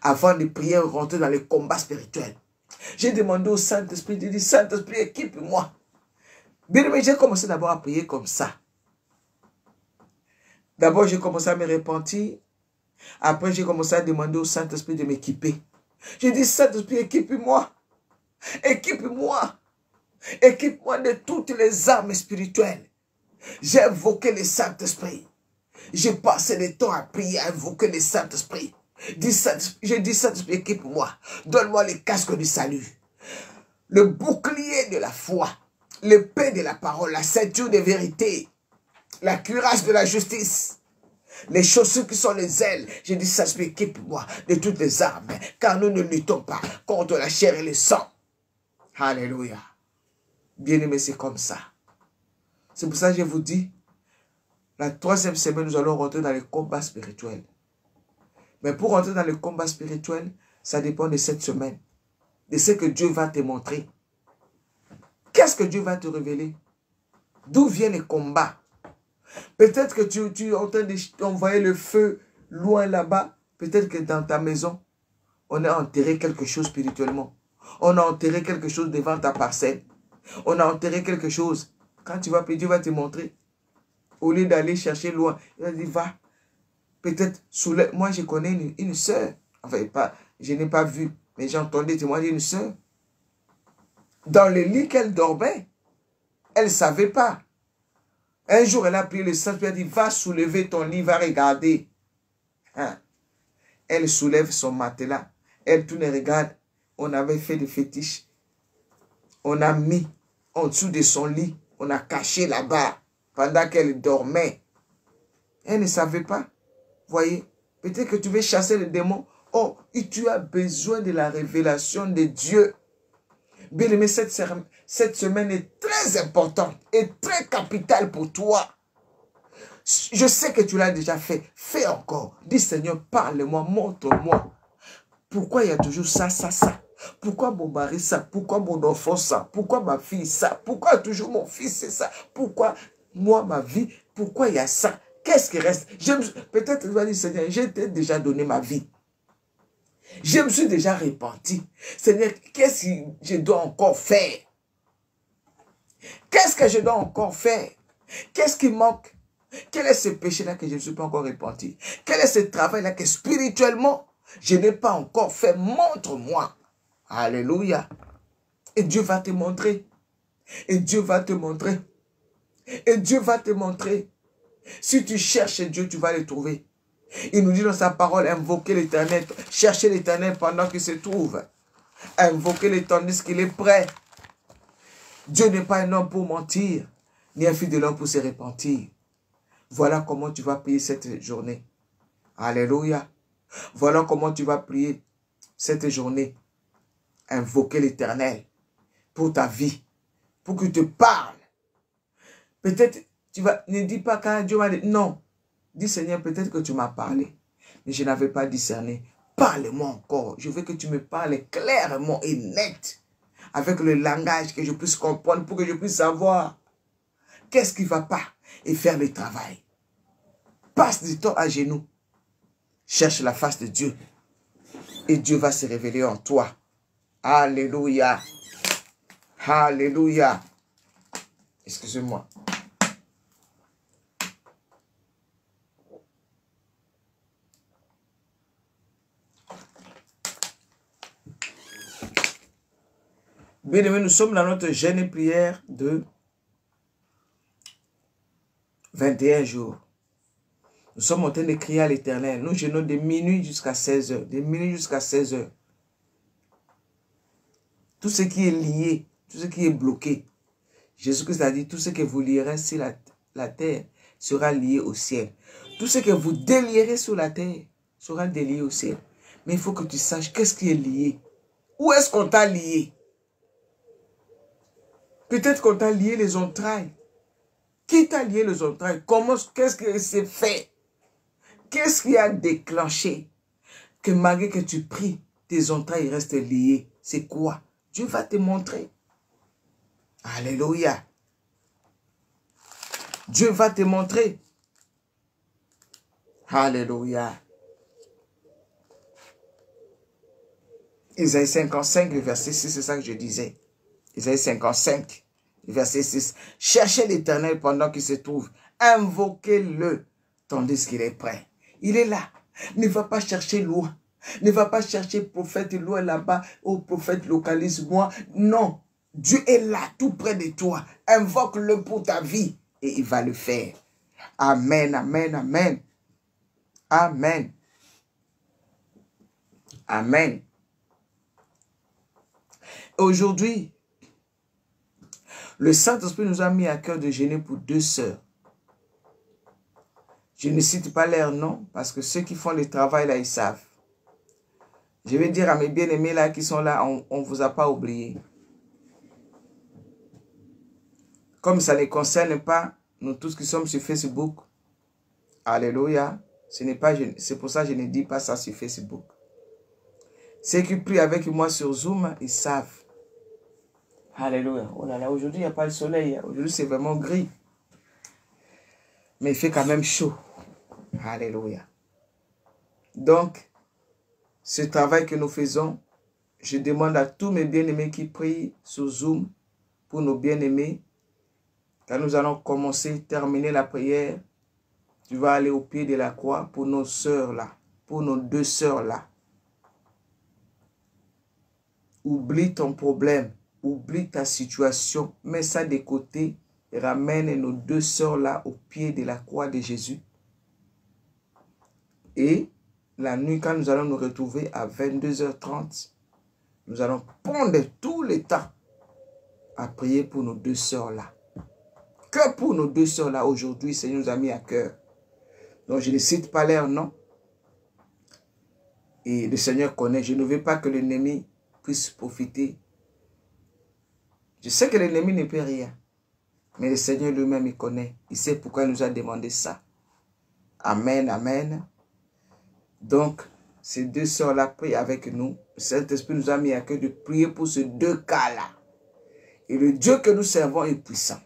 Avant de prier, rentrer dans les combats spirituels. J'ai demandé au Saint-Esprit, j'ai dit, Saint-Esprit, équipe-moi. Mais j'ai commencé d'abord à prier comme ça. D'abord, j'ai commencé à me repentir. Après, j'ai commencé à demander au Saint-Esprit de m'équiper. J'ai dit, Saint-Esprit, équipe-moi. Équipe-moi. Équipe-moi de toutes les armes spirituelles. J'ai invoqué le Saint-Esprit. J'ai passé le temps à prier, à invoquer le Saint-Esprit. J'ai dit, Saint-Esprit, équipe-moi. Donne-moi le casque du salut. Le bouclier de la foi. L'épée de la parole. La ceinture de vérité. La cuirasse de la justice. Les chaussures qui sont les ailes. J'ai dit, Saint-Esprit, équipe-moi de toutes les armes. Car nous ne luttons pas contre la chair et le sang. Alléluia. Bien-aimé, c'est comme ça. C'est pour ça que je vous dis, la 3e semaine, nous allons rentrer dans les combats spirituels. Mais pour rentrer dans les combats spirituels, ça dépend de cette semaine. De ce que Dieu va te montrer. Qu'est-ce que Dieu va te révéler? D'où viennent les combats? Peut-être que tu es en train d'envoyer le feu loin là-bas. Peut-être que dans ta maison, on a enterré quelque chose spirituellement. On a enterré quelque chose devant ta parcelle. On a enterré quelque chose. Quand tu vas prier, Dieu va te montrer. Au lieu d'aller chercher loin, il va dire, va. Peut-être, moi je connais une sœur. Enfin, je n'ai pas vu, mais j'ai entendu témoigner d'une sœur. Dans le lit qu'elle dormait, elle ne savait pas. Un jour, elle a prié le Saint-Esprit, elle a dit, va soulever ton lit, va regarder. Hein? Elle soulève son matelas. Elle tourne et regarde. On avait fait des fétiches. On a mis en dessous de son lit. On a caché là-bas pendant qu'elle dormait. Elle ne savait pas. Voyez, peut-être que tu veux chasser le démon. Oh, et tu as besoin de la révélation de Dieu. Bien aimé, cette semaine est très importante et très capitale pour toi. Je sais que tu l'as déjà fait. Fais encore. Dis Seigneur, parle-moi, montre-moi. Pourquoi il y a toujours ça, ça, ça? Pourquoi mon mari ça? Pourquoi mon enfant ça? Pourquoi ma fille ça? Pourquoi toujours mon fils c'est ça? Pourquoi moi ma vie? Pourquoi il y a ça? Qu'est-ce qui reste? Peut-être tu vas dire Seigneur, j'ai déjà donné ma vie. Je me suis déjà repenti. Seigneur, qu'est-ce que je dois encore faire? Qu'est-ce que je dois encore faire? Qu'est-ce qui manque? Quel est ce péché-là que je ne suis pas encore repenti? Quel est ce travail-là que spirituellement, je n'ai pas encore fait? Montre-moi. Alléluia. Et Dieu va te montrer. Et Dieu va te montrer. Et Dieu va te montrer. Si tu cherches Dieu, tu vas le trouver. Il nous dit dans sa parole, invoquez l'Éternel. Cherchez l'Éternel pendant qu'il se trouve. Invoquez l'Éternel tandis qu'il est prêt. Dieu n'est pas un homme pour mentir, ni un fils de l'homme pour se repentir. Voilà comment tu vas prier cette journée. Alléluia. Voilà comment tu vas prier cette journée. Invoquer l'Éternel pour ta vie, pour qu'il te parle. Peut-être, tu vas, ne dis pas quand Dieu m'a dit, non. Dis Seigneur, peut-être que tu m'as parlé, mais je n'avais pas discerné. Parle-moi encore. Je veux que tu me parles clairement et net, avec le langage que je puisse comprendre, pour que je puisse savoir qu'est-ce qui ne va pas et faire le travail. Passe du temps à genoux. Cherche la face de Dieu. Et Dieu va se révéler en toi. Alléluia. Alléluia. Excusez-moi. Bien-aimés, nous sommes dans notre jeûne et prière de 21 jours. Nous sommes en train de crier à l'Éternel. Nous jeûnons de minuit jusqu'à 16 heures. De minuit jusqu'à 16 heures. Tout ce qui est lié, tout ce qui est bloqué. Jésus-Christ a dit, tout ce que vous lierez sur la terre sera lié au ciel. Tout ce que vous délierez sur la terre sera délié au ciel. Mais il faut que tu saches qu'est-ce qui est lié. Où est-ce qu'on t'a lié? Peut-être qu'on t'a lié les entrailles. Qui t'a lié les entrailles? Comment, qu'est-ce qui s'est fait? Qu'est-ce qui a déclenché que malgré que tu pries, tes entrailles restent liées? C'est quoi? Dieu va te montrer. Alléluia. Dieu va te montrer. Alléluia. Isaïe 55, le verset 6, c'est ça que je disais. Isaïe 55, le verset 6. Cherchez l'Éternel pendant qu'il se trouve. Invoquez-le tandis qu'il est prêt. Il est là. Ne va pas chercher loin. Ne va pas chercher prophète loin là-bas. Oh, prophète, localise-moi. Non. Dieu est là, tout près de toi. Invoque-le pour ta vie et il va le faire. Amen, amen, amen. Amen. Amen. Aujourd'hui, le Saint-Esprit nous a mis à cœur de jeûner pour 2 sœurs. Je ne cite pas leur nom parce que ceux qui font le travail là, ils savent. Je vais dire à mes bien-aimés là qui sont là, on ne vous a pas oublié. Comme ça ne concerne pas nous tous qui sommes sur Facebook. Alléluia. C'est pour ça que je ne dis pas ça sur Facebook. Ceux qui prient avec moi sur Zoom, ils savent. Alléluia. Oh là là, aujourd'hui, il n'y a pas le soleil. Aujourd'hui, c'est vraiment gris. Mais il fait quand même chaud. Alléluia. Donc, ce travail que nous faisons, je demande à tous mes bien-aimés qui prient sur Zoom pour nos bien-aimés. Quand nous allons commencer, terminer la prière, tu vas aller au pied de la croix pour nos sœurs là, pour nos 2 sœurs là. Oublie ton problème, oublie ta situation, mets ça de côté, ramène nos 2 sœurs là au pied de la croix de Jésus. Et la nuit, quand nous allons nous retrouver à 22h30, nous allons prendre tout le temps à prier pour nos 2 sœurs là. Que pour nos 2 sœurs là aujourd'hui, Seigneur nous a mis à cœur. Donc je ne cite pas leur nom. Et le Seigneur connaît. Je ne veux pas que l'ennemi puisse profiter. Je sais que l'ennemi ne peut rien. Mais le Seigneur lui-même, il connaît. Il sait pourquoi il nous a demandé ça. Amen, amen. Donc, ces 2 sœurs-là prient avec nous. Le Saint-Esprit nous a mis à cœur de prier pour ces 2 cas-là. Et le Dieu que nous servons est puissant.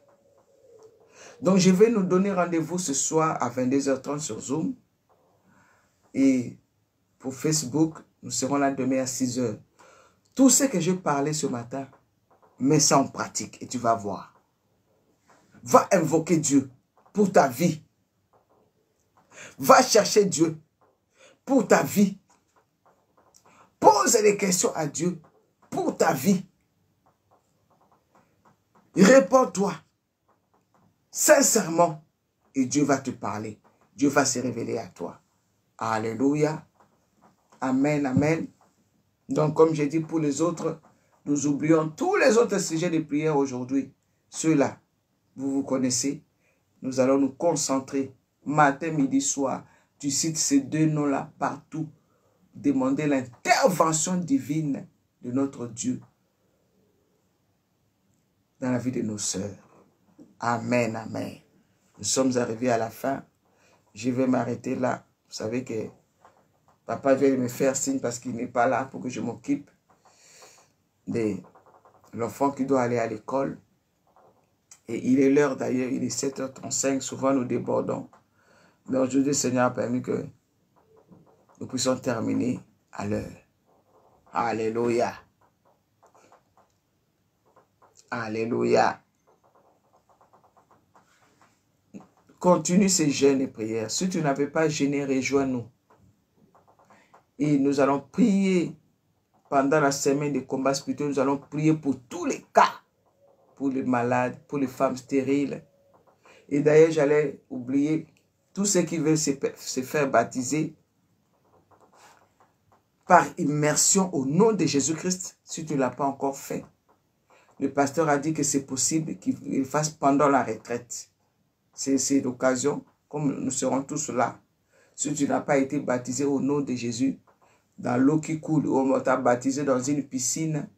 Donc, je vais nous donner rendez-vous ce soir à 22h30 sur Zoom. Et Pour Facebook, nous serons là demain à 6 h. Tout ce que je parlais ce matin, mets ça en pratique et tu vas voir. Va invoquer Dieu pour ta vie. Va chercher Dieu pour ta vie. Pose des questions à Dieu pour ta vie. Réponds-toi sincèrement et Dieu va te parler. Dieu va se révéler à toi. Alléluia. Amen, amen. Donc, comme j'ai dit pour les autres, nous oublions tous les autres sujets de prière aujourd'hui. Ceux-là, vous connaissez. Nous allons nous concentrer matin, midi, soir. Tu cites ces deux noms-là partout. Demander l'intervention divine de notre Dieu dans la vie de nos sœurs. Amen, amen. Nous sommes arrivés à la fin. Je vais m'arrêter là. Vous savez que papa vient me faire signe parce qu'il n'est pas là pour que je m'occupe de l'enfant qui doit aller à l'école. Et il est l'heure d'ailleurs, il est 7 h 35. Souvent nous débordons. Mais aujourd'hui, le Seigneur a permis que nous puissions terminer à l'heure. Alléluia. Alléluia. Continue ces jeûnes et prières. Si tu n'avais pas jeûné, rejoins-nous. Et nous allons prier pendant la semaine des combats spirituels. Nous allons prier pour tous les cas. Pour les malades, pour les femmes stériles. Et d'ailleurs, j'allais oublier tous ceux qui veulent se faire baptiser par immersion au nom de Jésus-Christ. Si tu ne l'as pas encore fait. Le pasteur a dit que c'est possible qu'il le fasse pendant la retraite. C'est l'occasion, comme nous serons tous là. Si tu n'as pas été baptisé au nom de Jésus, dans l'eau qui coule, ou on t'a baptisé dans une piscine,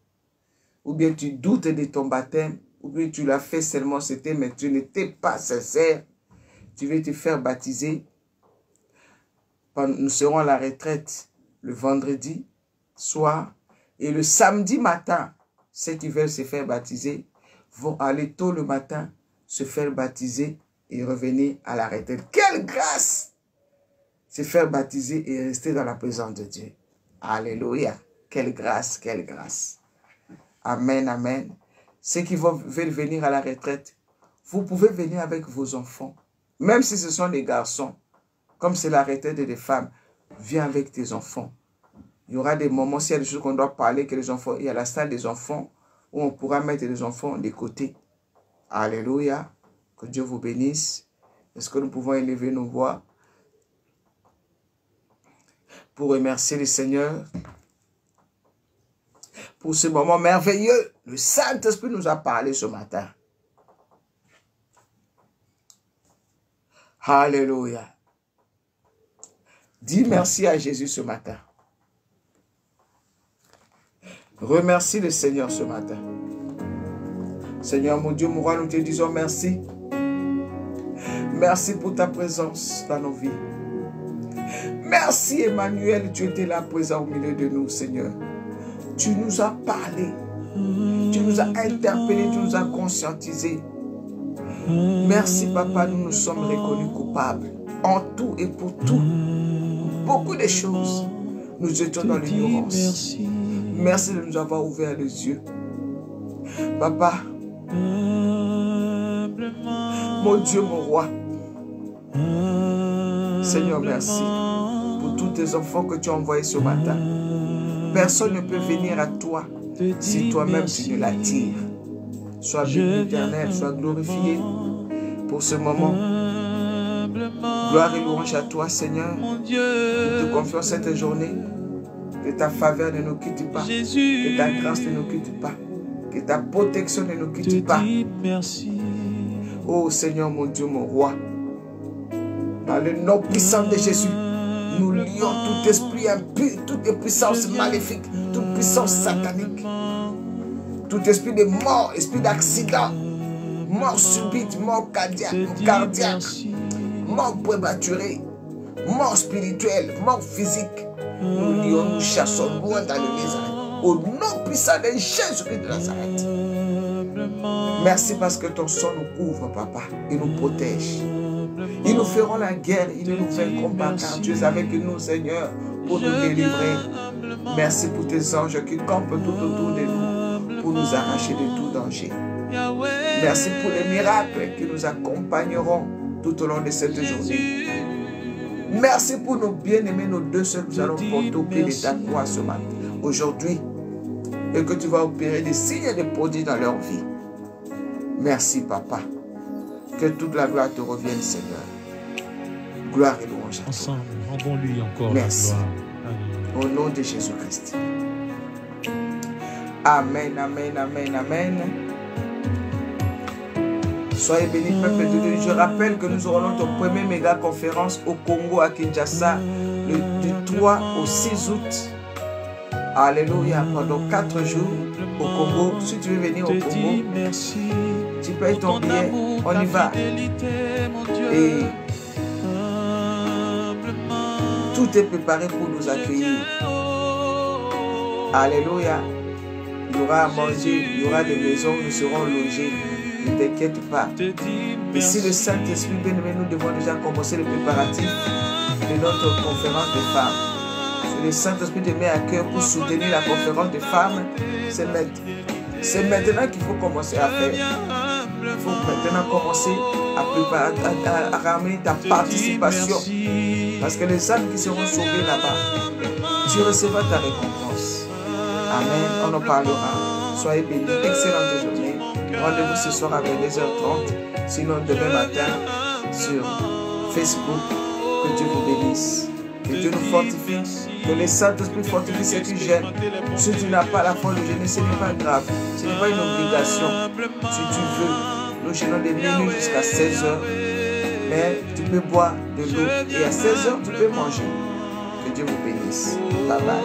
ou bien tu doutes de ton baptême, ou bien tu l'as fait seulement, mais tu n'étais pas sincère, tu veux te faire baptiser. Nous serons à la retraite le vendredi soir, et le samedi matin, ceux qui veulent se faire baptiser vont aller tôt le matin, se faire baptiser et revenir à la retraite. Quelle grâce! Se faire baptiser et rester dans la présence de Dieu. Alléluia. Quelle grâce, quelle grâce. Amen, amen. Ceux qui veulent venir à la retraite, vous pouvez venir avec vos enfants. Même si ce sont des garçons, comme c'est la retraite des femmes, viens avec tes enfants. Il y aura des moments, s'il y a des choses qu'on doit parler, que les enfants, il y a la salle des enfants, où on pourra mettre les enfants de côté. Alléluia. Que Dieu vous bénisse. Est-ce que nous pouvons élever nos voix pour remercier le Seigneur pour ce moment merveilleux. Le Saint-Esprit nous a parlé ce matin. Alléluia. Dis merci à Jésus ce matin. Remercie le Seigneur ce matin. Seigneur mon Dieu, mon roi, nous te disons merci. Merci pour ta présence dans nos vies. Merci Emmanuel, tu étais là présent au milieu de nous, Seigneur. Tu nous as parlé. Tu nous as interpellés, tu nous as conscientisés. Merci Papa, nous nous sommes reconnus coupables. En tout et pour tout. Beaucoup de choses. Nous étions dans l'ignorance. Merci de nous avoir ouvert les yeux. Papa, mon Dieu, mon roi, Seigneur, merci pour tous tes enfants que tu as envoyés ce matin. Personne ne peut venir à toi si toi-même tu ne l'attires. Sois béni, éternel, sois glorifié pour ce moment. Gloire et louange à toi, Seigneur. Nous te confions cette journée. Que ta faveur ne nous quitte pas. Que ta grâce ne nous quitte pas. Que ta protection ne nous quitte pas. Oh Seigneur, mon Dieu, mon roi. Dans le nom puissant de Jésus, nous lions tout esprit impur, toute puissance maléfique, toute puissance satanique, tout esprit de mort, esprit d'accident, mort subite, mort cardiaque, mort prématurée, mort spirituelle, mort physique. Nous lions, nous chassons loin dans le Nazareth. Au nom puissant de Jésus-Christ de Nazareth. Merci parce que ton sang nous couvre, Papa, et nous protège. Ils nous feront la guerre, ils nous vaincront pas, car tu es avec nous, Seigneur, pour nous délivrer. Merci pour tes anges qui campent tout autour de nous, pour nous arracher de tout danger. Merci pour les miracles qui nous accompagneront tout au long de cette journée. Merci pour nos bien-aimés, nos deux sœurs, nous allons porter au pied de ta croix ce matin, aujourd'hui, et que tu vas opérer des signes et des prodiges dans leur vie. Merci, Papa. Que toute la gloire te revienne, Seigneur. Gloire et louange à toi.
Ensemble, rendons-lui encore
merci.
La gloire.
Au nom de Jésus-Christ. Amen, amen, amen, amen. Soyez bénis, peuple de Dieu. Je rappelle que nous aurons notre première méga conférence au Congo, à Kinshasa, du 3 au 6 août. Alléluia, pendant 4 jours au Congo. Si tu veux venir au Congo, tu payes ton billet, on y va. Et tout est préparé pour nous accueillir. Alléluia. Il y aura à manger, il y aura des maisons, nous serons logés. Ne t'inquiète pas. Et si le Saint-Esprit bien-aimé, nous devons déjà commencer les préparatifs de notre conférence des femmes. Si le Saint-Esprit te met à cœur pour soutenir la conférence des femmes, c'est maintenant qu'il faut commencer à faire. Il faut maintenant commencer à préparer, à ramener ta participation. Parce que les âmes qui seront sauvées là-bas, tu recevras ta récompense. Amen. On en parlera. Soyez bénis. Excellente journée. Rendez-vous ce soir à 22h30. Sinon, demain matin, sur Facebook. Que Dieu vous bénisse. Que Dieu nous fortifie. Que les Saint-Esprit fortifie ceux qui gênent. Si tu n'as pas la foi de gêner, ce n'est pas grave. Ce n'est pas une obligation. Si tu veux, nous gênons des minutes jusqu'à 16h. Mais tu peux boire de l'eau. Et à 16h, tu peux manger. Que Dieu vous bénisse. Bye bye.